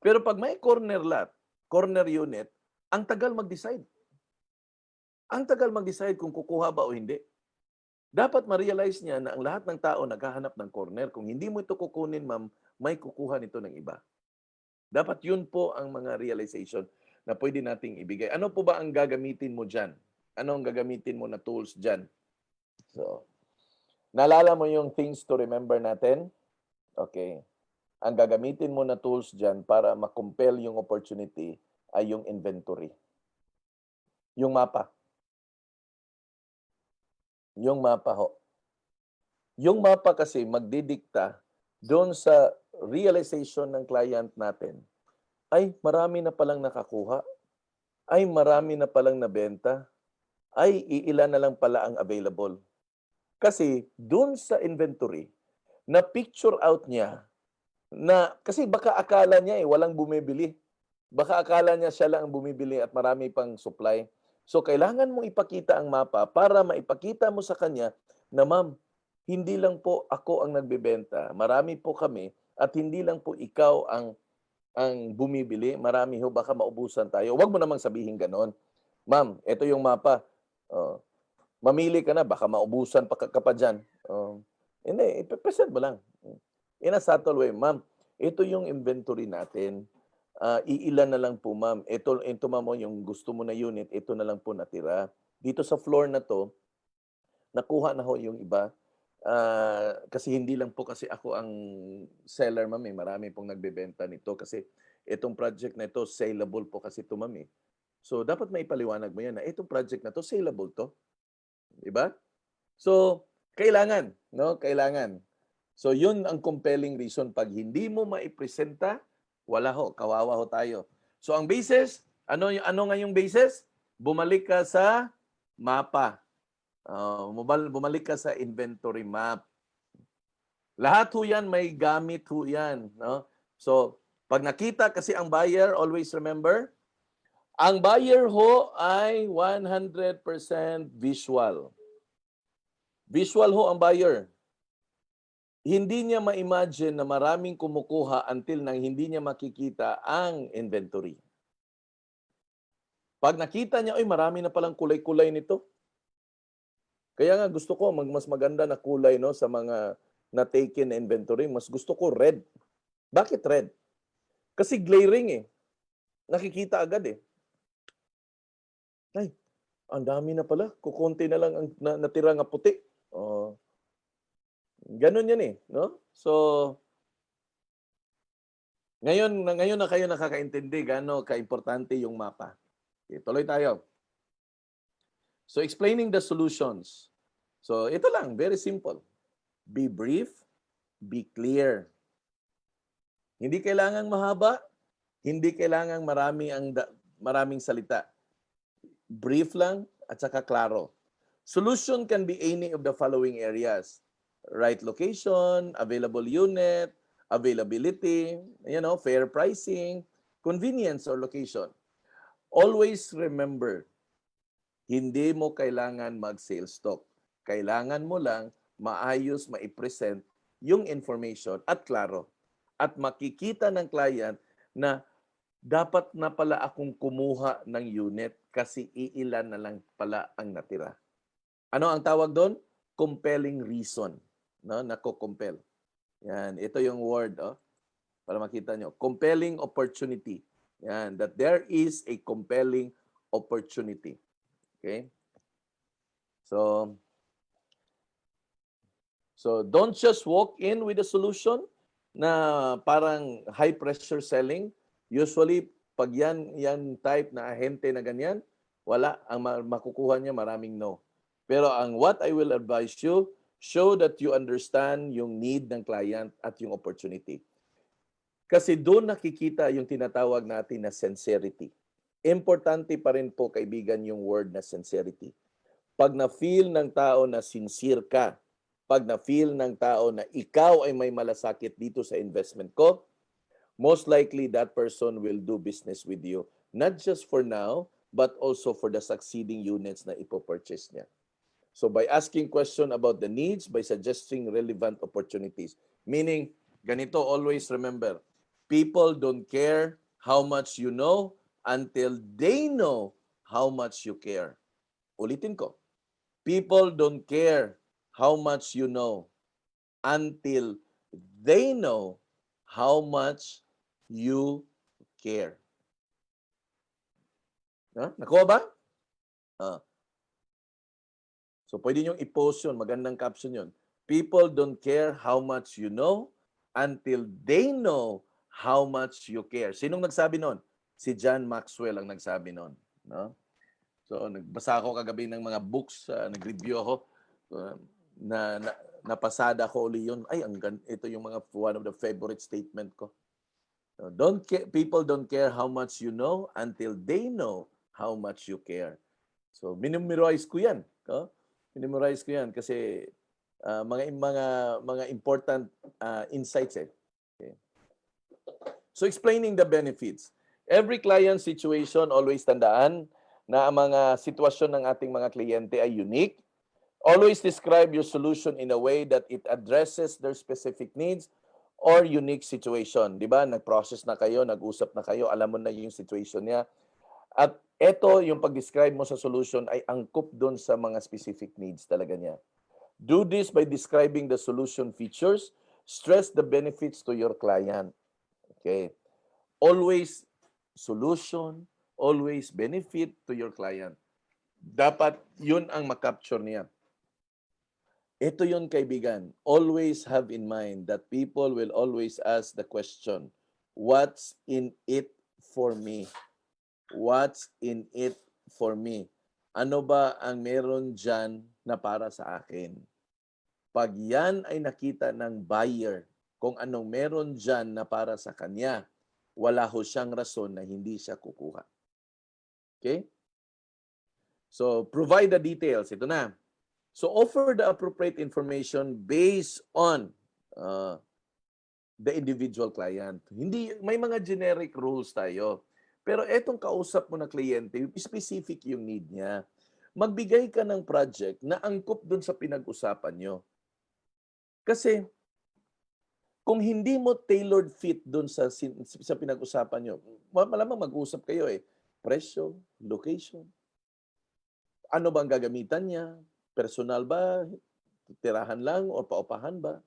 Pero pag may corner lot, corner unit, ang tagal mag-decide. Ang tagal mag-decide kung kukuha ba o hindi. Dapat ma-realize niya na ang lahat ng tao naghahanap ng corner. Kung hindi mo ito kukunin, ma'am, may kukuha nito ng iba. Dapat yun po ang mga realization na pwede nating ibigay. Ano po ba ang gagamitin mo dyan? Ano ang gagamitin mo na tools dyan? So, naalala mo yung things to remember natin? Okay. Ang gagamitin mo na tools dyan para ma-compel yung opportunity ay yung inventory. Yung mapa. Yung mapa ho. Yung mapa kasi magdidikta doon sa realization ng client natin. Ay, marami na palang nakakuha. Ay, marami na palang nabenta. Ay, iilan na lang pala ang available. Kasi doon sa inventory, na picture out niya na, kasi baka akala niya walang bumibili. Baka akala niya siya lang ang bumibili at marami pang supply. So, kailangan mong ipakita ang mapa para maipakita mo sa kanya na, ma'am, hindi lang po ako ang nagbebenta. Marami po kami at hindi lang po ikaw ang bumibili. Marami ho, baka maubusan tayo. Huwag mo namang sabihin ganon. Ma'am, ito yung mapa. Mamili ka na, baka maubusan pa ka pa dyan. Hindi, ipresent mo lang. In a subtle way, ma'am, ito yung inventory natin. Iilan na lang po, ma'am. Ito ma'am, yung gusto mo na unit, ito na lang po natira. Dito sa floor na to, nakuha na ho yung iba. Kasi hindi lang po kasi ako ang seller, ma'am. Marami pong nagbebenta nito kasi itong project na ito, saleable po kasi ito, ma'am. So, dapat maipaliwanag mo yan na itong project na to, saleable to. Diba? So, kailangan, no? Kailangan. So, yun ang compelling reason. Pag hindi mo maipresenta, wala ho, kawawa ho tayo. So, ang basis, ano nga yung basis? Bumalik ka sa mapa. Bumalik ka sa inventory map. Lahat ho yan, may gamit ho yan. No? So, pag nakita kasi ang buyer, always remember, ang buyer ho ay 100% visual. Visual ho ang buyer. Hindi niya ma-imagine na maraming kumukuha until nang hindi niya makikita ang inventory. Pag nakita niya, ay marami na palang kulay-kulay nito. Kaya nga gusto ko mas maganda na kulay, no, sa mga na-taken na inventory. Mas gusto ko red. Bakit red? Kasi glaring eh. Nakikita agad eh. Ay, ang dami na pala. Kukunti na lang ang natira nga puti. Ganon yan eh. No? So, ngayon na kayo nakakaintindi gaano ka-importante yung mapa. Okay, tuloy tayo. So, explaining the solutions. So, ito lang, very simple. Be brief, be clear. Hindi kailangang mahaba, hindi kailangang maraming salita. Brief lang at saka klaro. Solution can be any of the following areas. Right location, available unit, availability, fair pricing, convenience or location. Always remember, hindi mo kailangan mag-sales talk. Kailangan mo lang maayos maipresent yung information at klaro. At makikita ng client na dapat na pala akong kumuha ng unit kasi iilan na lang pala ang natira. Ano ang tawag doon? Compelling reason. No? Nako-compel. Yan. Ito yung word. Para makita nyo. Compelling opportunity. Yan. That there is a compelling opportunity. Okay? So don't just walk in with a solution na parang high pressure selling. Usually, pag yan type na ahente na ganyan, wala. Ang makukuha niya maraming no. Pero ang what I will advise you, show that you understand yung need ng client at yung opportunity. Kasi doon nakikita yung tinatawag natin na sincerity. Importante pa rin po, kaibigan, yung word na sincerity. Pag na-feel ng tao na sincere ka, pag na-feel ng tao na ikaw ay may malasakit dito sa investment ko, most likely that person will do business with you, not just for now, but also for the succeeding units na ipopurchase niya. So by asking question about the needs, by suggesting relevant opportunities. Meaning, ganito, always remember, people don't care how much you know until they know how much you care. Ulitin ko. People don't care how much you know until they know how much you care. Nakuha ba? Ah. So pwede niyong i-post yun. Magandang caption yun. People don't care how much you know until they know how much you care. Sinong nagsabi nun? Si John Maxwell ang nagsabi nun. No? So nagbasa ako kagabi ng mga books, nag-review ako. Napasada ko uli yun. Ay, ito yung mga one of the favorite statement ko. People don't care how much you know until they know how much you care. So minimemorize ko yan. Minimemorize ko yan kasi mga important insights eh. Okay. So explaining the benefits. Every client situation, always tandaan na ang mga sitwasyon ng ating mga kliyente ay unique. Always describe your solution in a way that it addresses their specific needs or unique situation. Di ba? Nag-process na kayo, nag-usap na kayo, alam mo na yung situation niya. At ito, yung pag-describe mo sa solution ay angkop doon sa mga specific needs talaga niya. Do this by describing the solution features. Stress the benefits to your client. Okay. Always solution, always benefit to your client. Dapat yun ang makapture niya. Ito yun, kaibigan. Always have in mind that people will always ask the question, what's in it for me? What's in it for me? Ano ba ang meron dyan na para sa akin? Pag yan ay nakita ng buyer, kung anong meron dyan na para sa kanya, wala ho siyang rason na hindi siya kukuha. Okay? So, provide the details. Ito na. So, offer the appropriate information based on the individual client. Hindi, may mga generic rules tayo. Pero etong kausap mo na kliyente, specific yung need niya. Magbigay ka ng project na angkop dun sa pinag-usapan nyo. Kasi, kung hindi mo tailored fit dun sa pinag-usapan nyo, malamang mag-usap kayo eh. Presyo, location, ano bang gagamitan niya, personal ba, tirahan lang o paupahan ba?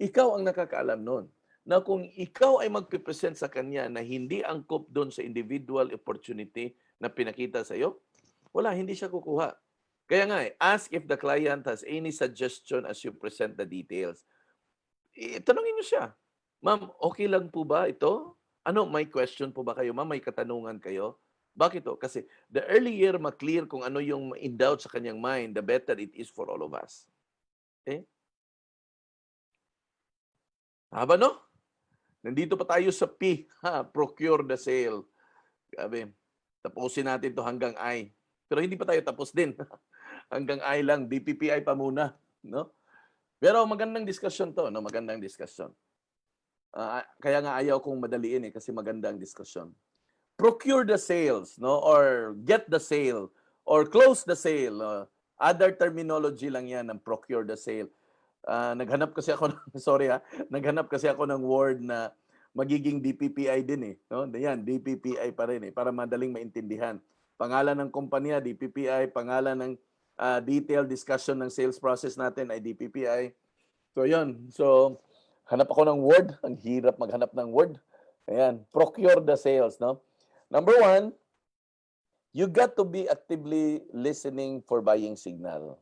Ikaw ang nakakaalam nun. Na kung ikaw ay magpipresent sa kanya na hindi angkop doon sa individual opportunity na pinakita sa iyo, wala, hindi siya kukuha. Kaya nga, ask if the client has any suggestion as you present the details. Tanungin niyo siya, ma'am, okay lang po ba ito? Ano, may question po ba kayo? Ma'am, may katanungan kayo? Bakit to? Kasi the earlier ma-clear kung ano yung in-doubt sa kanyang mind, the better it is for all of us. Okay? Haba, no? Nandito pa tayo sa P, procure the sale. Sabi, tapusin natin to hanggang I. Pero hindi pa tayo tapos din. Hanggang I lang, DPPI pa muna, no? Pero magandang discussion to, no? Magandang discussion. Kaya nga ayaw kong madaliin kasi magandang discussion. Procure the sales, no? Or get the sale, or close the sale. Other terminology lang yan ng procure the sale. Naghanap kasi ako ng, naghanap kasi ako ng word na magiging DPPI din eh. No? Yan, DPPI pa rin eh, para madaling maintindihan. Pangalan ng kumpanya, DPPI, pangalan ng detailed discussion ng sales process natin ay DPPI. So yun, so hanap ako ng word, ang hirap maghanap ng word. Ayan, procure the sales, no? Number 1, you got to be actively listening for buying signal.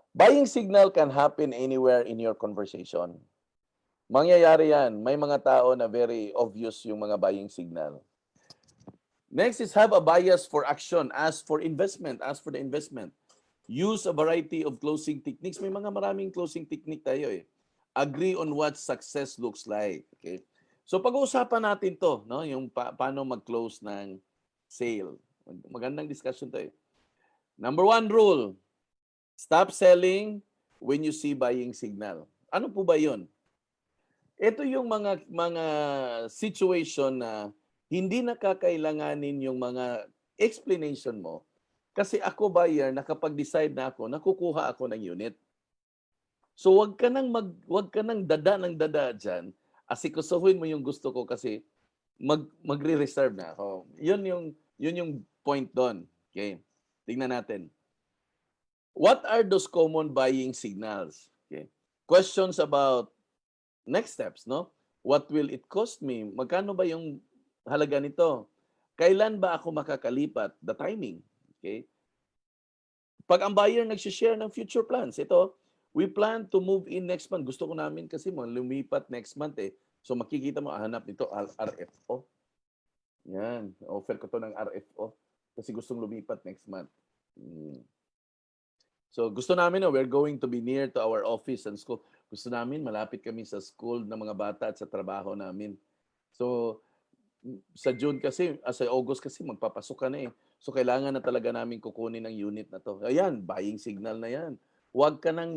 Buying signal can happen anywhere in your conversation. Mangyayari yan. May mga tao na very obvious yung mga buying signal. Next is have a bias for action. Ask for investment. Ask for the investment. Use a variety of closing techniques. May mga maraming closing technique tayo eh. Agree on what success looks like. Okay? So pag-uusapan natin to, no? Yung paano mag-close ng sale. Magandang discussion to eh. Number 1 rule, stop selling when you see buying signal. Ano po ba 'yon? Ito yung mga situation na hindi nakakailanganin yung mga explanation mo kasi ako buyer, nakapag-decide na ako, nakukuha ako ng unit. So wag ka nang dada ng dada diyan. Asikasuhin mo yung gusto ko kasi magre-reserve na ako. Yun yung point doon. Okay. Tingnan natin. What are those common buying signals? Okay. Questions about next steps, no? What will it cost me? Magkano ba yung halaga nito? Kailan ba ako makakalipat? The timing. Okay? Pag ang buyer nag-share ng future plans, ito, we plan to move in next month. Gusto ko namin kasi lumipat next month eh. So makikita mo, hanap nito, RFO. Yan, offer ko to ng RFO kasi gustong lumipat next month. So gusto namin na we're going to be near to our office and school. Gusto namin malapit kami sa school ng mga bata at sa trabaho namin. So sa June kasi, sa August kasi magpapasok ka na eh. So kailangan na talaga namin kukunin ang unit na to. Ayan, buying signal na yan. Huwag ka nang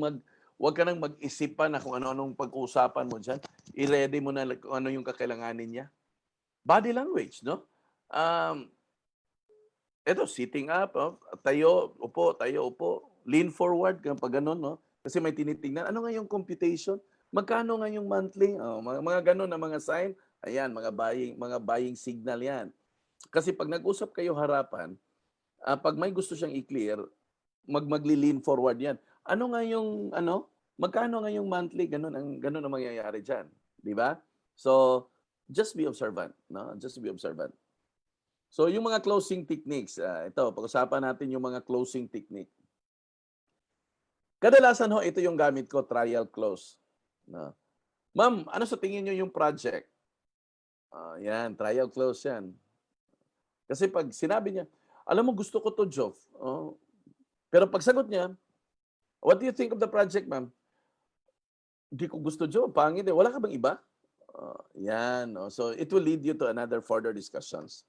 mag-isip pa na kung ano-anong pag-uusapan mo diyan. I-ready mo na kung ano yung kakailanganin niya. Body language, no? Ito, sitting up, tayo, upo. Lean forward, kapag ganun, no? Kasi may tinitingnan. Ano nga yung computation? Magkano nga yung monthly? Mga ganun na mga sign. Ayan, mga buying signal yan. Kasi pag nag-usap kayo harapan, pag may gusto siyang i-clear, magli-lean forward yan. Ano nga yung, magkano nga yung monthly? Ganun ang mangyayari dyan. Di ba? So, just be observant. No? Just be observant. So, yung mga closing techniques, ito, pag-usapan natin yung mga closing technique. Kadalasan ito yung gamit ko, trial close. No? Ma'am, ano sa tingin nyo yung project? Yan, trial close yan. Kasi pag sinabi niya, alam mo, gusto ko to, Joff. Pero pag sagot niya, what do you think of the project, ma'am? Hindi ko gusto, Joff. Pangit eh. Wala ka bang iba? Yan. So, it will lead you to another further discussions.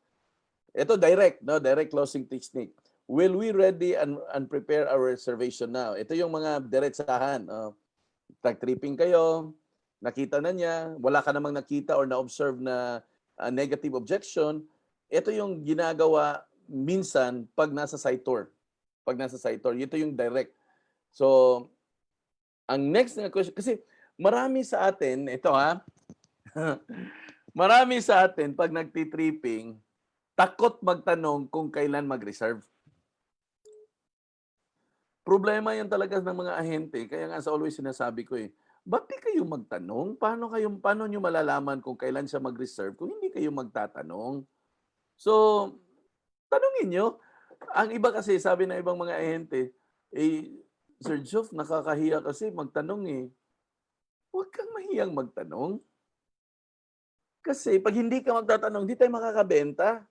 Ito, direct closing technique. Will we ready and prepare our reservation now? Ito yung mga diretsahan. Tag-tripping kayo, nakita na niya, wala ka namang nakita or na-observe na negative objection. Ito yung ginagawa minsan pag nasa site tour. Ito yung direct. So, ang next na question, kasi marami sa atin, marami sa atin pag nagtitripping, takot magtanong kung kailan mag-reserve. Problema yan talaga ng mga ahente. Kaya nga always sinasabi ko ba't di kayo magtanong? Paano nyo malalaman kung kailan siya mag-reserve kung hindi kayo magtatanong? So, tanungin nyo. Ang iba kasi, sabi ng ibang mga ahente, Sir Joff, nakakahiya kasi magtanong eh. Huwag kang mahiyang magtanong. Kasi pag hindi ka magtatanong, hindi tayo makakabenta.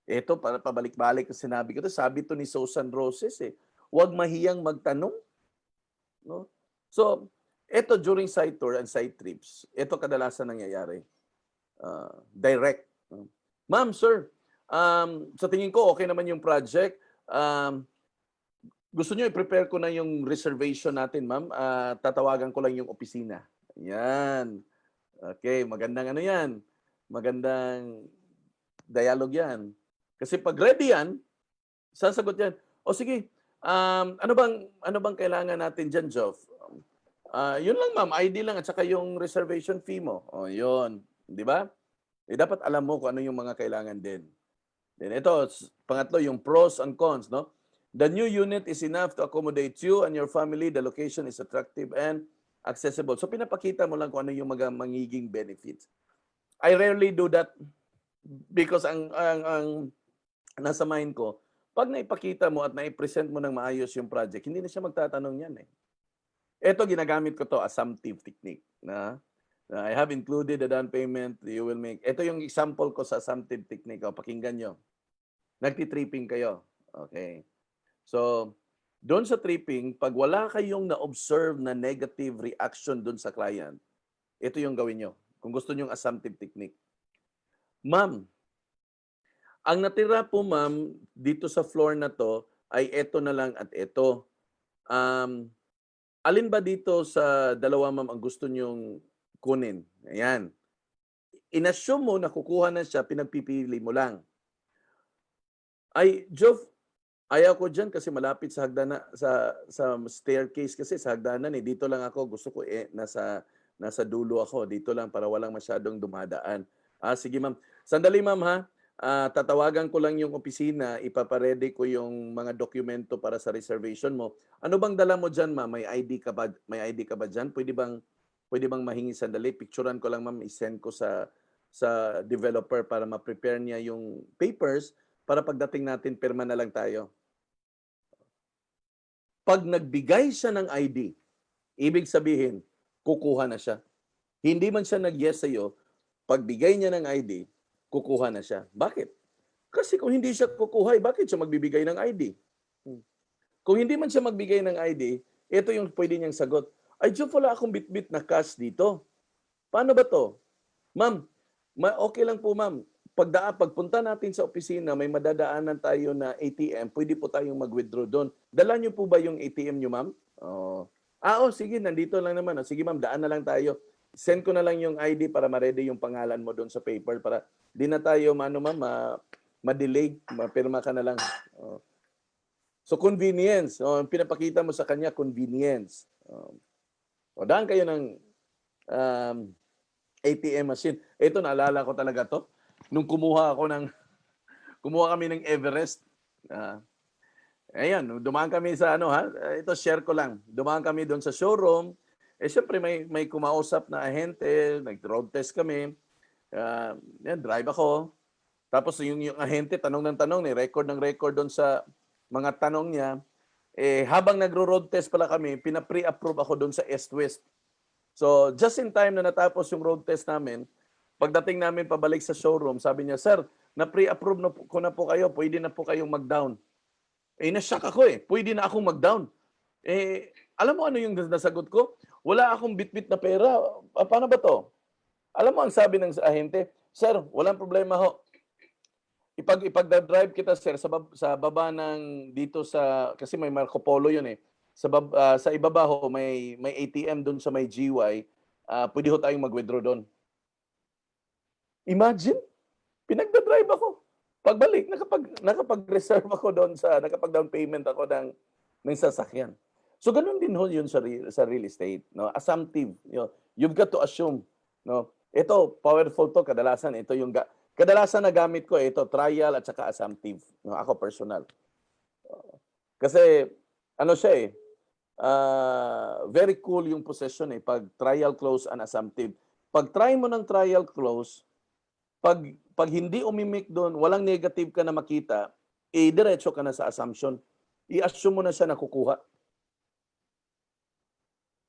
Ito, pabalik-balik na sinabi ko ito. Sabi to ni Susan Roses huwag mahiyang magtanong. No? So, ito during site tour and site trips, ito kadalasan nangyayari. Direct. Ma'am, sir, sa tingin ko okay naman yung project. Gusto nyo i-prepare ko na yung reservation natin, ma'am. Tatawagan ko lang yung opisina. Yan. Okay, magandang yan. Magandang dialogue yan. Kasi pag ready yan, sasagot yan. O sige, ano bang kailangan natin dyan, Joff? Yun lang, ma'am. ID lang at saka yung reservation fee mo. O, yun. Di ba? Dapat alam mo kung ano yung mga kailangan din. Then ito, pangatlo, yung pros and cons, no? The new unit is enough to accommodate you and your family. The location is attractive and accessible. So, pinapakita mo lang kung ano yung mga magiging benefits. I rarely do that because ang nasa mind ko, pag naipakita mo at naipresent mo ng maayos yung project, hindi na siya magtatanong yan eh. Ito, ginagamit ko to assumptive technique. I have included the down payment you will make. Ito yung example ko sa assumptive technique. Pakinggan nyo. Nagtitripping kayo. Okay. So, Doon sa tripping, pag wala kayong na-observe na negative reaction doon sa client, ito yung gawin nyo. Kung gusto nyo yung assumptive technique. Ma'am, ang natira po ma'am, dito sa floor na to, ay eto na lang at eto. Alin ba dito sa dalawa ma'am ang gusto nyong kunin? Ayan. Inassume mo na kukuha na siya, pinagpipili mo lang. Ay, Jov, ayaw ko diyan kasi malapit sa hagdanan sa staircase kasi sa hagdanan eh. Dito lang ako, gusto ko nasa dulo ako. Dito lang para walang masyadong dumadaan. Sige ma'am. Sandali ma'am ha. Tatawagan ko lang yung opisina, ipaparedy ko yung mga dokumento para sa reservation mo. Ano bang dala mo diyan ma'am? May ID ka ba? May ID ka ba diyan? Pwede bang mahingi sandali? Picturean ko lang ma'am, i-send ko sa developer para ma-prepare niya yung papers para pagdating natin pirma na lang tayo. Pag nagbigay siya ng ID, ibig sabihin, kukuha na siya. Hindi man siya nag-yes sa'yo, pagbigay niya ng ID, kukuha na siya. Bakit? Kasi kung hindi siya kukuha, bakit siya magbibigay ng ID? Kung hindi man siya magbigay ng ID, ito yung pwede niyang sagot. Ay, Diyo, wala akong bitbit na cash dito. Paano ba to? Ma'am, okay lang po ma'am. Pagpunta natin sa opisina, may madadaanan tayo na ATM, pwede po tayong mag-withdraw doon. Dala niyo po ba yung ATM niyo, ma'am? Sige, nandito lang naman. Sige, ma'am, daan na lang tayo. Send ko na lang yung ID para ma-ready yung pangalan mo doon sa paper para di na tayo, ma-delay, mapirma ka na lang. So, convenience. Pinapakita mo sa kanya, convenience. Daan kayo ng ATM machine. Ito, naalala ko talaga to. Nung kumuha kami ng Everest. Ayan, dumaan kami sa ito share ko lang. Dumaan kami doon sa showroom. Siyempre may kumausap na ahente, nag-road test kami. Drive ako. Tapos yung ahente, tanong ng tanong, record ng record doon sa mga tanong niya. Habang nagro-road test pala kami, pina-pre-approve ako doon sa East-West. So, just in time na natapos yung road test namin, pagdating namin pabalik sa showroom, sabi niya, Sir, na-pre-approve ko na po kayo, pwede na po kayong mag-down. Na-shock ako pwede na akong mag-down. Alam mo ano yung nasagot ko? Wala akong bitbit na pera. Paano ba to? Alam mo ang sabi ng ahente, Sir, walang problema ho. Ipag-drive kita, sir, sa baba ng dito kasi may Marco Polo yun sa ibaba ho, may ATM doon sa may GY, pwede ho tayong mag-withdraw doon. Imagine, pinagda-drive ako. Pagbalik, nakapag-reserve ako doon nakapag-down payment ako ng sasakyan. So, ganun din ho yun sa real estate. No? Assumptive. You've got to assume. No? Ito, powerful to, kadalasan na gamit ko, ito, trial at saka assumptive. No? Ako personal. Kasi, siya very cool yung possession pag trial close and assumptive. Pag try mo ng trial close, pag hindi umimik doon, walang negative ka na makita, diretso ka na sa assumption. I-assume mo na siya na kukuha.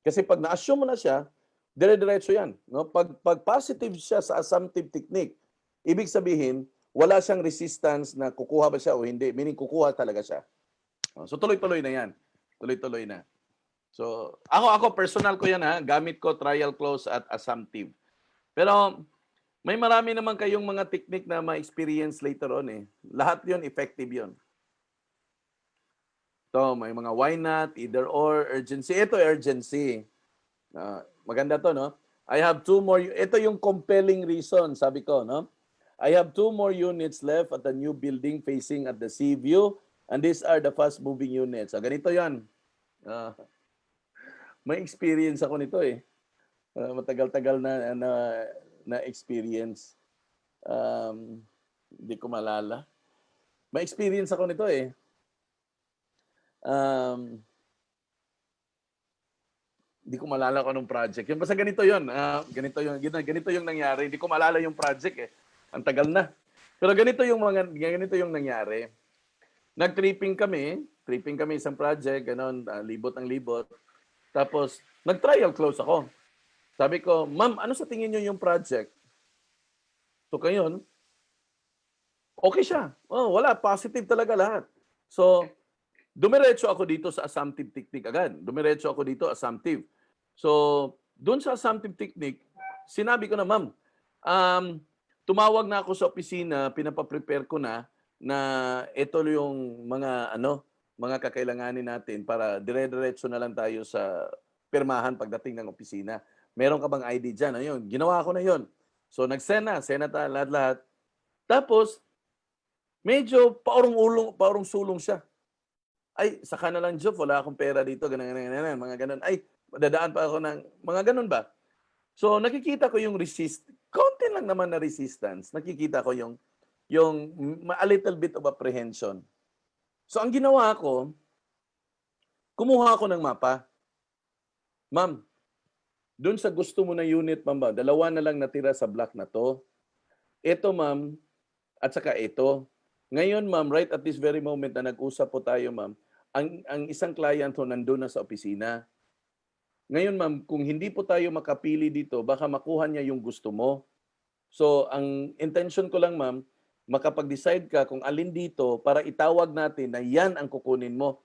Kasi pag na-assume mo na siya, dire-diretso yan. No? Pag positive siya sa assumptive technique, ibig sabihin, wala siyang resistance na kukuha ba siya o hindi. Meaning, kukuha talaga siya. So, tuloy-tuloy na yan. Tuloy-tuloy na. So, ako personal ko yan gamit ko trial close at assumptive. Pero, may marami naman kayong mga technique na ma-experience later on Lahat yun, effective yun. So, may mga why not, either or, urgency. Ito, urgency. Maganda to, no? I have 2 more. Ito yung compelling reason, sabi ko, no? I have 2 more units left at the new building facing at the sea view, and these are the fast-moving units. So, ganito yan. May experience ako nito matagal-tagal na experience. Hindi ko malala. May experience ako nito Hindi ko malala kung anong project. Basta ganito yun. Ganito yung nangyari. Hindi ko malala yung project Ang tagal na. Pero ganito yung nangyari. Nag-tripping kami isang project, libot ang libot. Tapos, nag-trial close ako. Sabi ko, ma'am, ano sa tingin niyo yung project? So, kayon, okay siya. Wala, positive talaga lahat. So, dumiretso ako dito sa assumptive technique agad. Dumiretso ako dito assumptive. So, doon sa assumptive technique, sinabi ko na, ma'am, tumawag na ako sa opisina, pinapa-prepare ko na ito yung mga kakailanganin natin para dire-diretso na lang tayo sa pirmahan pagdating ng opisina. Meron ka bang ID dyan? Ayun, ginawa ko na yon. So, nag-send na lahat-lahat. Tapos, medyo paurong sulong siya. Ay, saka na lang, Job, wala akong pera dito, ganun, mga ganun. Ay, dadaan pa ako ng, mga ganun ba? So, nakikita ko yung konti lang naman na resistance. Nakikita ko yung a little bit of apprehension. So, ang ginawa ko, kumuha ako ng mapa. Ma'am, doon sa gusto mo na unit, ma'am ba, 2 na lang natira sa block na to. Ito, ma'am, at saka ito. Ngayon, ma'am, right at this very moment na nag-usap po tayo, ma'am, ang isang client ho nandun na sa opisina. Ngayon, ma'am, kung hindi po tayo makapili dito, baka makuha niya yung gusto mo. So, ang intention ko lang, ma'am, makapag-decide ka kung alin dito para itawag natin na yan ang kukunin mo.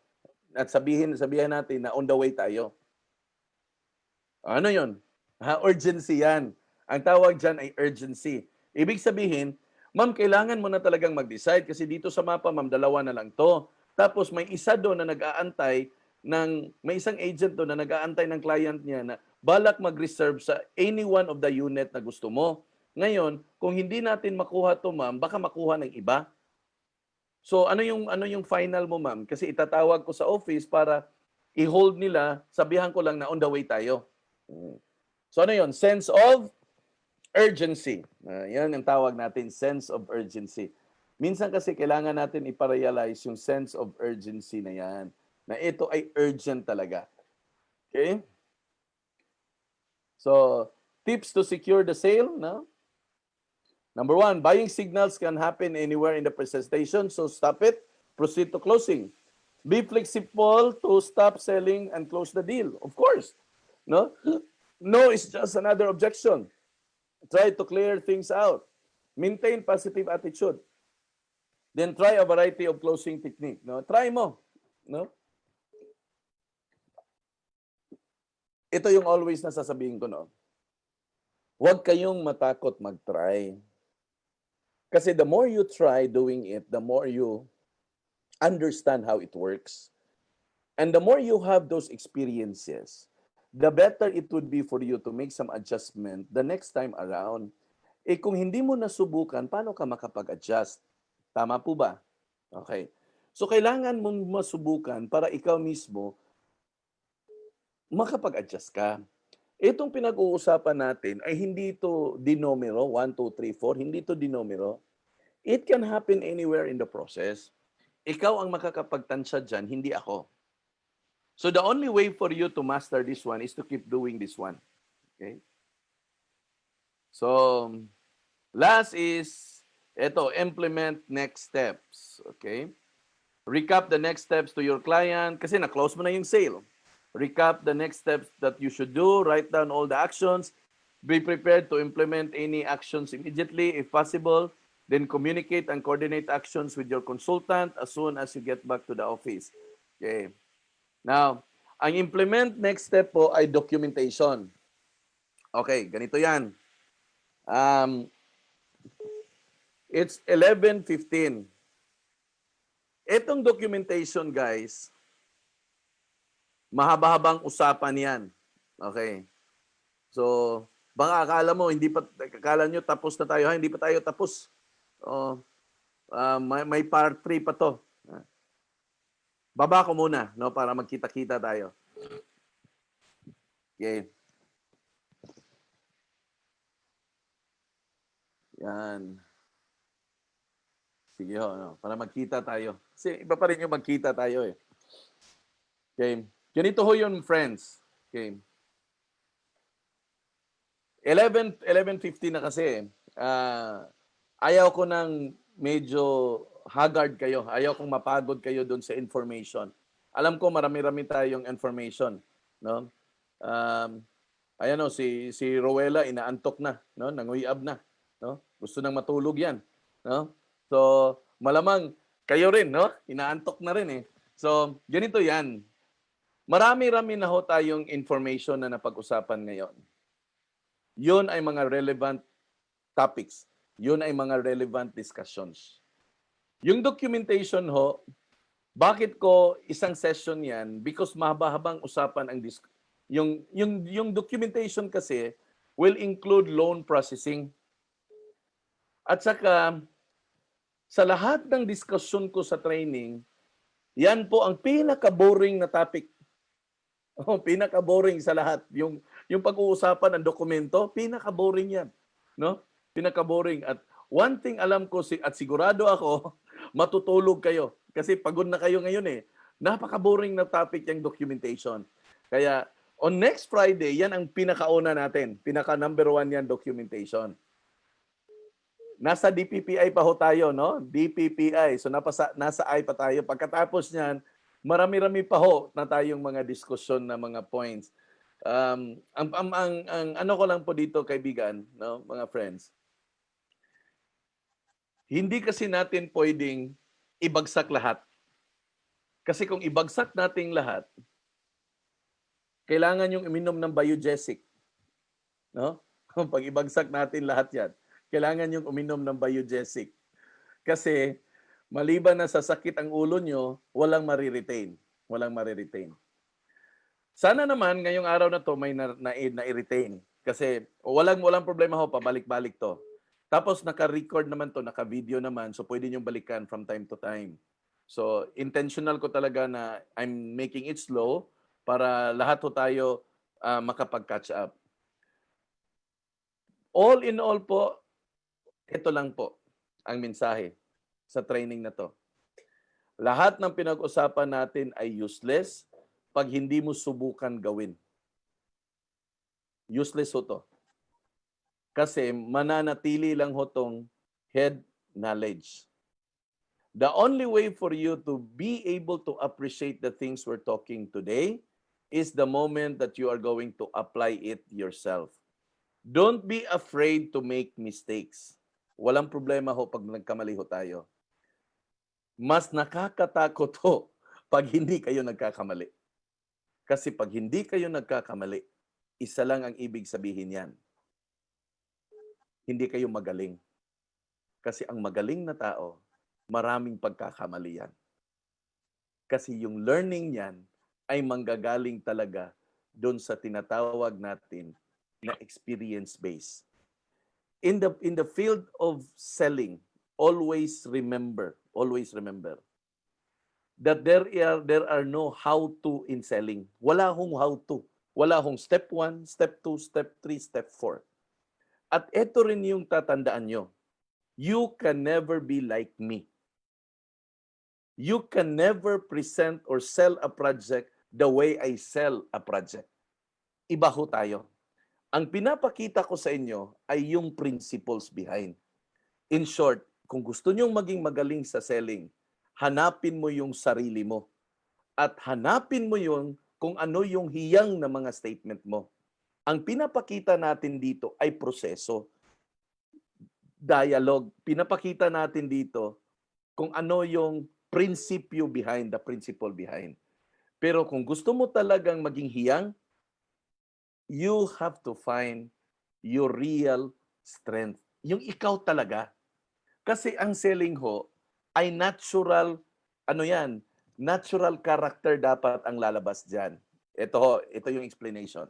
At sabihin natin na on the way tayo. Ano yon? Urgency yan. Ang tawag dyan ay urgency. Ibig sabihin, ma'am, kailangan mo na talagang mag-decide kasi dito sa mapa, ma'am, 2 na lang to. Tapos may isa doon na nag-aantay may isang agent doon na nag-aantay ng client niya na balak mag-reserve sa any one of the unit na gusto mo. Ngayon, kung hindi natin makuha to, ma'am, baka makuha ng iba. So ano yung final mo, ma'am? Kasi itatawag ko sa office para i-hold nila, sabihan ko lang na on the way tayo. So ano yun? Sense of urgency. Yan ang tawag natin, sense of urgency. Minsan kasi kailangan natin iparealize yung sense of urgency na yan. Na ito ay urgent talaga. Okay? So, tips to secure the sale. No? Number 1, buying signals can happen anywhere in the presentation. So, stop it. Proceed to closing. Be flexible to stop selling and close the deal. Of course. No? No is just another objection. Try to clear things out. Maintain positive attitude. Then try a variety of closing technique. No? Try mo. No? Ito yung always na sasabihin ko, no? Huwag kayong matakot mag-try. Kasi the more you try doing it, the more you understand how it works. And the more you have those experiences, the better it would be for you to make some adjustment the next time around. Kung hindi mo nasubukan, paano ka makapag-adjust? Tama po ba? Okay. So, kailangan mong masubukan para ikaw mismo makapag-adjust ka. Itong pinag-uusapan natin ay hindi ito dinomero, 1, 2, 3, 4, hindi ito dinomero. It can happen anywhere in the process. Ikaw ang makakapagtansya dyan, hindi ako. So, the only way for you to master this one is to keep doing this one. Okay? So, last is implement next steps. Okay? Recap the next steps to your client kasi na-close mo na yung sale. Recap the next steps that you should do. Write down all the actions. Be prepared to implement any actions immediately if possible. Then communicate and coordinate actions with your consultant as soon as you get back to the office. Okay. Now, ang implement next step po ay documentation. Okay, ganito yan. It's 11:15. Itong documentation, guys, mahaba-habang usapan yan. Okay. So, baka akala nyo tapos na tayo. Hindi pa tayo tapos. May part 3 pa to. Baba ko muna, no, para magkita-kita tayo. Okay. Yan. Sige ho, no, para magkita tayo. Kasi iba pa rin yung magkita tayo eh. Okay. Ganito ho yun, friends. Okay. 11:15 na kasi. Ayaw ko ng medyo haggard kayo. Ayaw kong mapagod kayo doon sa information. Alam ko marami-rami tayong information, no? Ayan no, si Rowella inaantok na, no? Nanguyab na, no? Gusto nang matulog 'yan, no? So, malamang kayo rin, no? Inaantok na rin eh. So, ganito yan. Marami-rami na ho tayong information na napag-usapan ngayon. Yun ay mga relevant topics. Yun ay mga relevant discussions. Yung documentation ho, bakit ko isang session yan? Because mahaba-habang usapan ang yung documentation kasi will include loan processing. At saka, sa lahat ng discussion ko sa training, yan po ang pinaka-boring na topic. Oh, pinaka-boring sa lahat. Yung pag-uusapan ng dokumento, pinaka-boring yan. No? Pinaka-boring. At one thing alam ko, at sigurado ako, matutulog kayo. Kasi pagod na kayo ngayon eh. Napaka-boring na topic yung documentation. Kaya, on next Friday, yan ang pinakauna natin. Pinaka-number 1 yan, documentation. Nasa DPPI pa ho tayo, no? DPPI. So, nasa I pa tayo. Pagkatapos niyan, marami-rami pa ho na tayong mga diskusyon na mga points. Ang ano ko lang po dito, kaibigan, no, mga friends, hindi kasi natin pwedeng ibagsak lahat. Kasi kung ibagsak natin lahat, kailangan yung uminom ng biogesic. No? Pag ibagsak natin lahat yan, kailangan yung uminom ng biogesic. Kasi maliban na sa sakit ang ulo nyo, walang mariretain. Walang mariretain. Sana naman ngayong araw na to may na-retain. Kasi walang problema ho, pabalik-balik to. Tapos naka-record naman to, naka-video naman, so pwede nyo balikan from time to time. So intentional ko talaga na I'm making it slow para lahat ho tayo makapag-catch up. All in all po, ito lang po ang mensahe sa training na to. Lahat ng pinag-usapan natin ay useless pag hindi mo subukan gawin. Useless ho to. Kasi mananatili lang ho tong head knowledge. The only way for you to be able to appreciate the things we're talking today is the moment that you are going to apply it yourself. Don't be afraid to make mistakes. Walang problema ho pag nagkamali ho tayo. Mas nakakatakot ho pag hindi kayo nagkakamali. Kasi pag hindi kayo nagkakamali, isa lang ang ibig sabihin yan. Hindi kayo magaling. Kasi ang magaling na tao, maraming pagkakamali yan. Kasi yung learning niyan ay manggagaling talaga doon sa tinatawag natin na experience base. In the field of selling, always remember that there are no how to in selling. Wala hong how to. Wala hong step 1, step 2, step 3, step 4. At ito rin yung tatandaan nyo. You can never be like me. You can never present or sell a project the way I sell a project. Iba ho tayo. Ang pinapakita ko sa inyo ay yung principles behind. In short, kung gusto nyong maging magaling sa selling, hanapin mo yung sarili mo. At hanapin mo yung kung ano yung hiyang na mga statement mo. Ang pinapakita natin dito ay proseso. Dialogue. Pinapakita natin dito kung ano yung prinsipyo behind, the principle behind. Pero kung gusto mo talagang maging hiyang, you have to find your real strength. Yung ikaw talaga. Kasi ang selling ho ay natural, natural character dapat ang lalabas dyan. Ito yung explanation.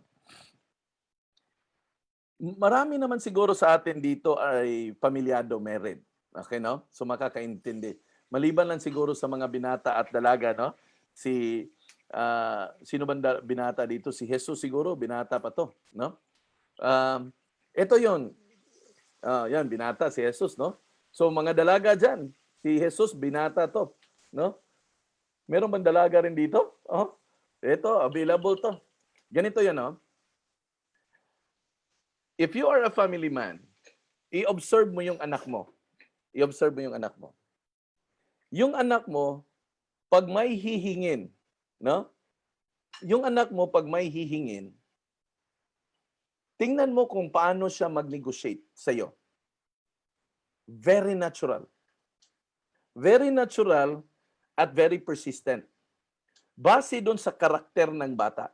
Marami naman siguro sa atin dito ay pamilyado, married. Okay, no? So makakaintindi. Maliban lang siguro sa mga binata at dalaga, no? Sino ba binata dito? Si Jesus siguro, binata pa to, no? Ito yun. Yan, binata si Jesus, no? So mga dalaga dyan, si Jesus, binata to, no? Meron bang dalaga rin dito? Ito, available to. Ganito yan, no? If you are a family man, i-observe mo yung anak mo. I-observe mo yung anak mo. Yung anak mo, pag may hihingin, no? Yung anak mo, pag may hihingin, tingnan mo kung paano siya mag-negotiate sa'yo. Very natural. Very natural at very persistent. base doon sa karakter ng bata.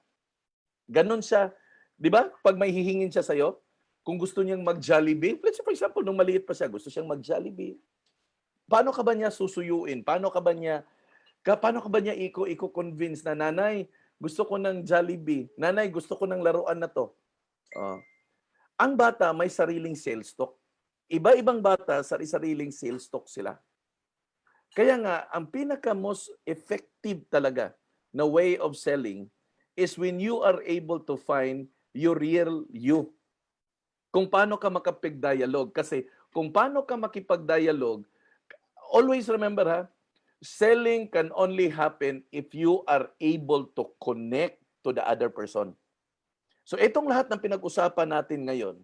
Ganon siya, 'di ba? Pag may hihingin siya sa'yo, kung gusto niyang mag-Jollibee, let's say for example, nung maliit pa siya, gusto siyang mag-Jollibee. Paano ka ba niya susuyuin? Paano ka ba niya iko-convince na, nanay, gusto ko ng Jollibee. Nanay, gusto ko ng laruan na to. Oh. Ang bata may sariling sales stock. Iba-ibang bata, sariling sales stock sila. Kaya nga, ang pinaka most effective talaga na way of selling is when you are able to find your real you. Kung paano ka makapag-dialogue. Kasi kung paano ka makipag-dialogue, always remember ha, selling can only happen if you are able to connect to the other person. So itong lahat ng pinag-usapan natin ngayon,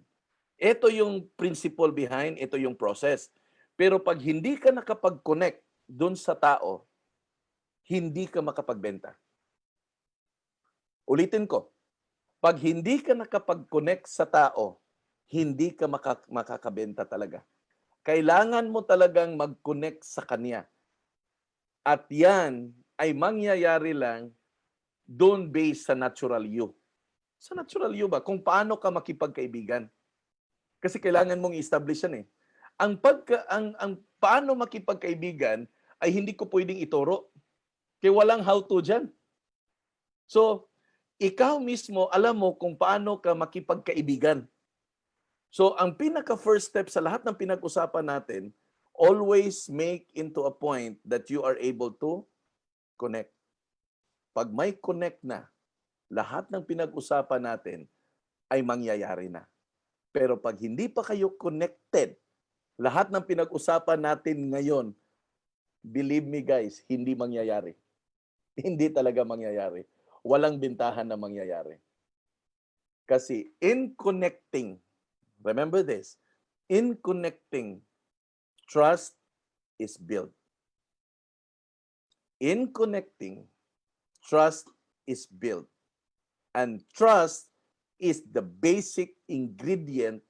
ito yung principle behind, ito yung process. Pero pag hindi ka nakapag-connect dun sa tao, hindi ka makapagbenta. Ulitin ko, pag hindi ka nakapag-connect sa tao, hindi ka makakabenta talaga. Kailangan mo talagang mag-connect sa kanya. At yan ay mangyayari lang doon based sa natural you. Sa natural you ba? Kung paano ka makipagkaibigan. Kasi kailangan mong i-establish yan eh. Ang paano makipagkaibigan ay hindi ko pwedeng ituro. Kaya walang how to dyan. So, ikaw mismo, alam mo kung paano ka makipagkaibigan. So, ang pinaka-first step sa lahat ng pinag-usapan natin, always make into a point that you are able to connect. Pag may connect na, lahat ng pinag-usapan natin ay mangyayari na. Pero pag hindi pa kayo connected, lahat ng pinag-usapan natin ngayon, believe me guys, hindi mangyayari. Hindi talaga mangyayari. Walang bintahan na mangyayari. Kasi in connecting, remember this, in connecting, trust is built. In connecting, trust is built. And trust is the basic ingredient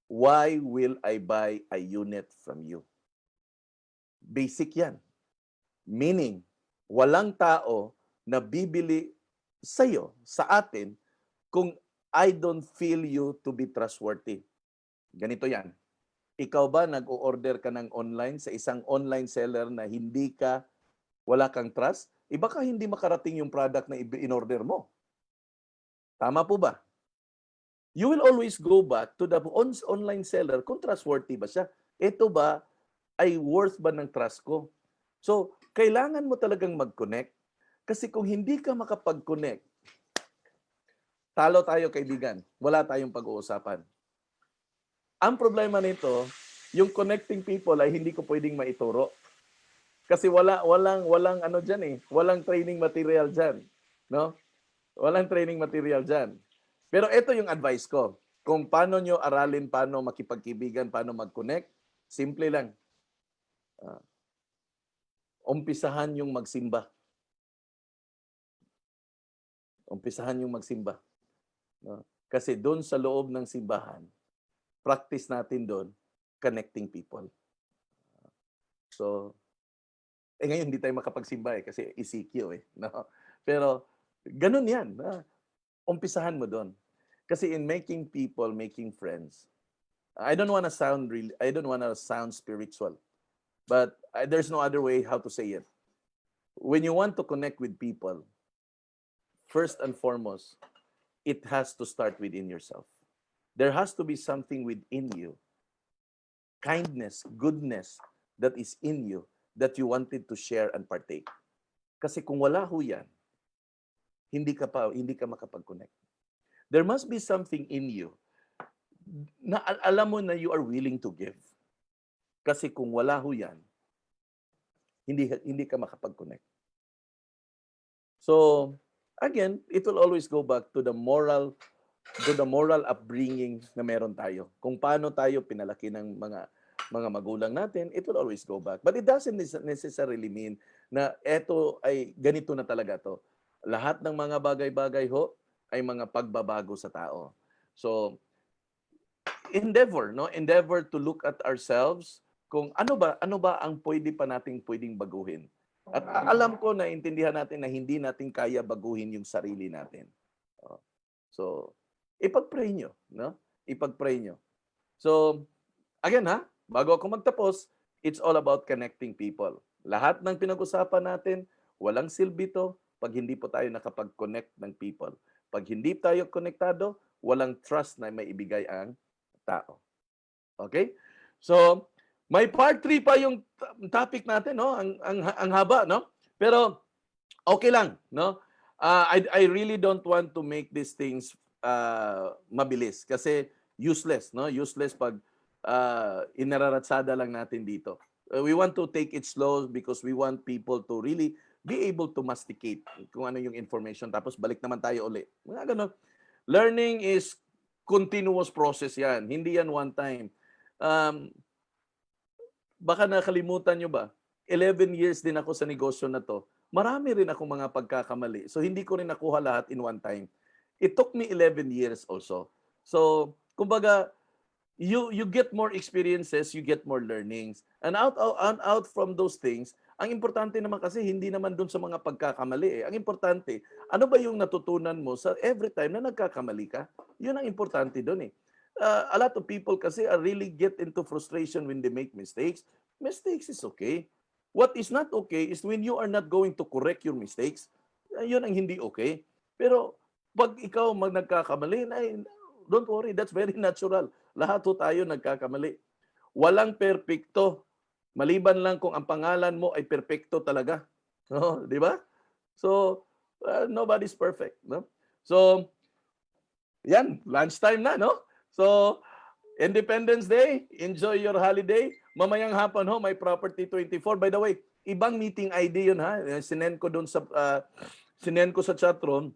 why will I buy a unit from you. Basic yan. Meaning, walang tao na bibili sa'yo, sa atin, kung I don't feel you to be trustworthy. Ganito yan. Ikaw ba nag-o-order ka ng online sa isang online seller na wala kang trust? Iba ka hindi makarating yung product na in-order mo. Tama po ba? You will always go back to the online seller kung trustworthy ba siya. Ito ba ay worth ba ng trust ko? So, kailangan mo talagang mag-connect. Kasi kung hindi ka makapag-connect, talo tayo kaibigan. Wala tayong pag-uusapan. Ang problema nito, yung connecting people ay hindi ko pwedeng maituro. Kasi walang ano diyan eh, walang training material diyan, no? Walang training material diyan. Pero ito yung advice ko. Kung paano nyo aralin, paano makipagkibigan, paano mag-connect, simple lang. Umpisahan yung magsimba. Umpisahan yung magsimba. No? Kasi doon sa loob ng simbahan, practice natin doon, connecting people. So, ngayon hindi tayo makapagsimba kasi ECQ eh. No? Pero, ganun yan. Umpisahan mo doon. Kasi in making people, making friends, I don't want to sound spiritual. But there's no other way how to say it. When you want to connect with people, first and foremost, it has to start within yourself. There has to be something within you, kindness, goodness that is in you that you wanted to share and partake. Kasi kung wala ho yan, hindi ka makapag-connect. There must be something in you na alam mo na you are willing to give. Kasi kung wala ho yan, hindi ka makapag-connect. So, again, it will always go back to the moral upbringing na meron tayo. Kung paano tayo pinalaki ng mga magulang natin, it will always go back. But it doesn't necessarily mean na eto ay ganito na talaga to. Lahat ng mga bagay-bagay ho ay mga pagbabago sa tao. So, endeavor to look at ourselves kung ano ba ang pwedeng baguhin. At alam ko na intindihan natin na hindi natin kaya baguhin yung sarili natin. Oh. So, ipag-pray nyo, no? Ipag-pray nyo. So, again ha, bago ako magtapos, it's all about connecting people. Lahat ng pinag-usapan natin, walang silbi to pag hindi po tayo nakapag-connect ng people. Pag hindi tayo konektado, walang trust na may ibigay ang tao. Okay? So, may part 3 pa yung topic natin, no? Ang haba, no? Pero okay lang, no? I really don't want to make these things mabilis kasi useless, no? Useless pag inararatsada lang natin dito. We want to take it slow because we want people to really be able to masticate kung ano yung information tapos balik naman tayo uli. Mga ganun. Learning is continuous process yan. Hindi yan one time. Baka nakalimutan nyo ba? 11 years din ako sa negosyo na to. Marami rin akong mga pagkakamali. So, hindi ko rin nakuha lahat in one time. It took me 11 years also. So, kumbaga, you get more experiences, you get more learnings. And out from those things, ang importante naman kasi hindi naman dun sa mga pagkakamali. Ang importante, ano ba yung natutunan mo sa every time na nagkakamali ka? Yun ang importante dun eh. A lot of people kasi really get into frustration when they make mistakes. Mistakes is okay. What is not okay is when you are not going to correct your mistakes. Yun ang hindi okay. Pero pag ikaw nagkakamali, don't worry, that's very natural. Lahat ho tayo nagkakamali. Walang perpekto. Maliban lang kung ang pangalan mo ay perpekto talaga. No, di ba? So, nobody's perfect, no? So, yan, lunchtime na, no? So, Independence Day, enjoy your holiday. Mamayang hapon ho, may Property 24. By the way, ibang meeting ID yun ha. Sinend ko doon sa sinend ko sa chat room.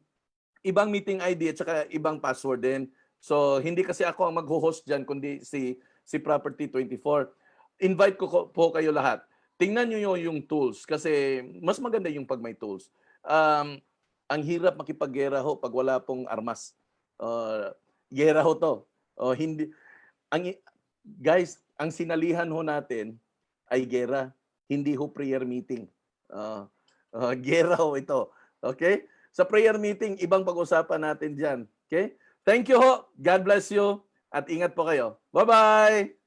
Ibang meeting ID at saka ibang password din. So, hindi kasi ako ang mag-host diyan kundi si Property 24. Invite ko po kayo lahat. Tingnan niyo yung tools kasi mas maganda yung pag may tools. Ang hirap makipaggera ho pag wala pong armas. Gera ho to. Hindi guys, ang sinalihan ho natin ay gera, hindi ho prayer meeting. Gera ho ito. Okay? Sa prayer meeting, ibang pag-usapan natin diyan. Okay? Thank you ho. God bless you. At ingat po kayo. Bye-bye!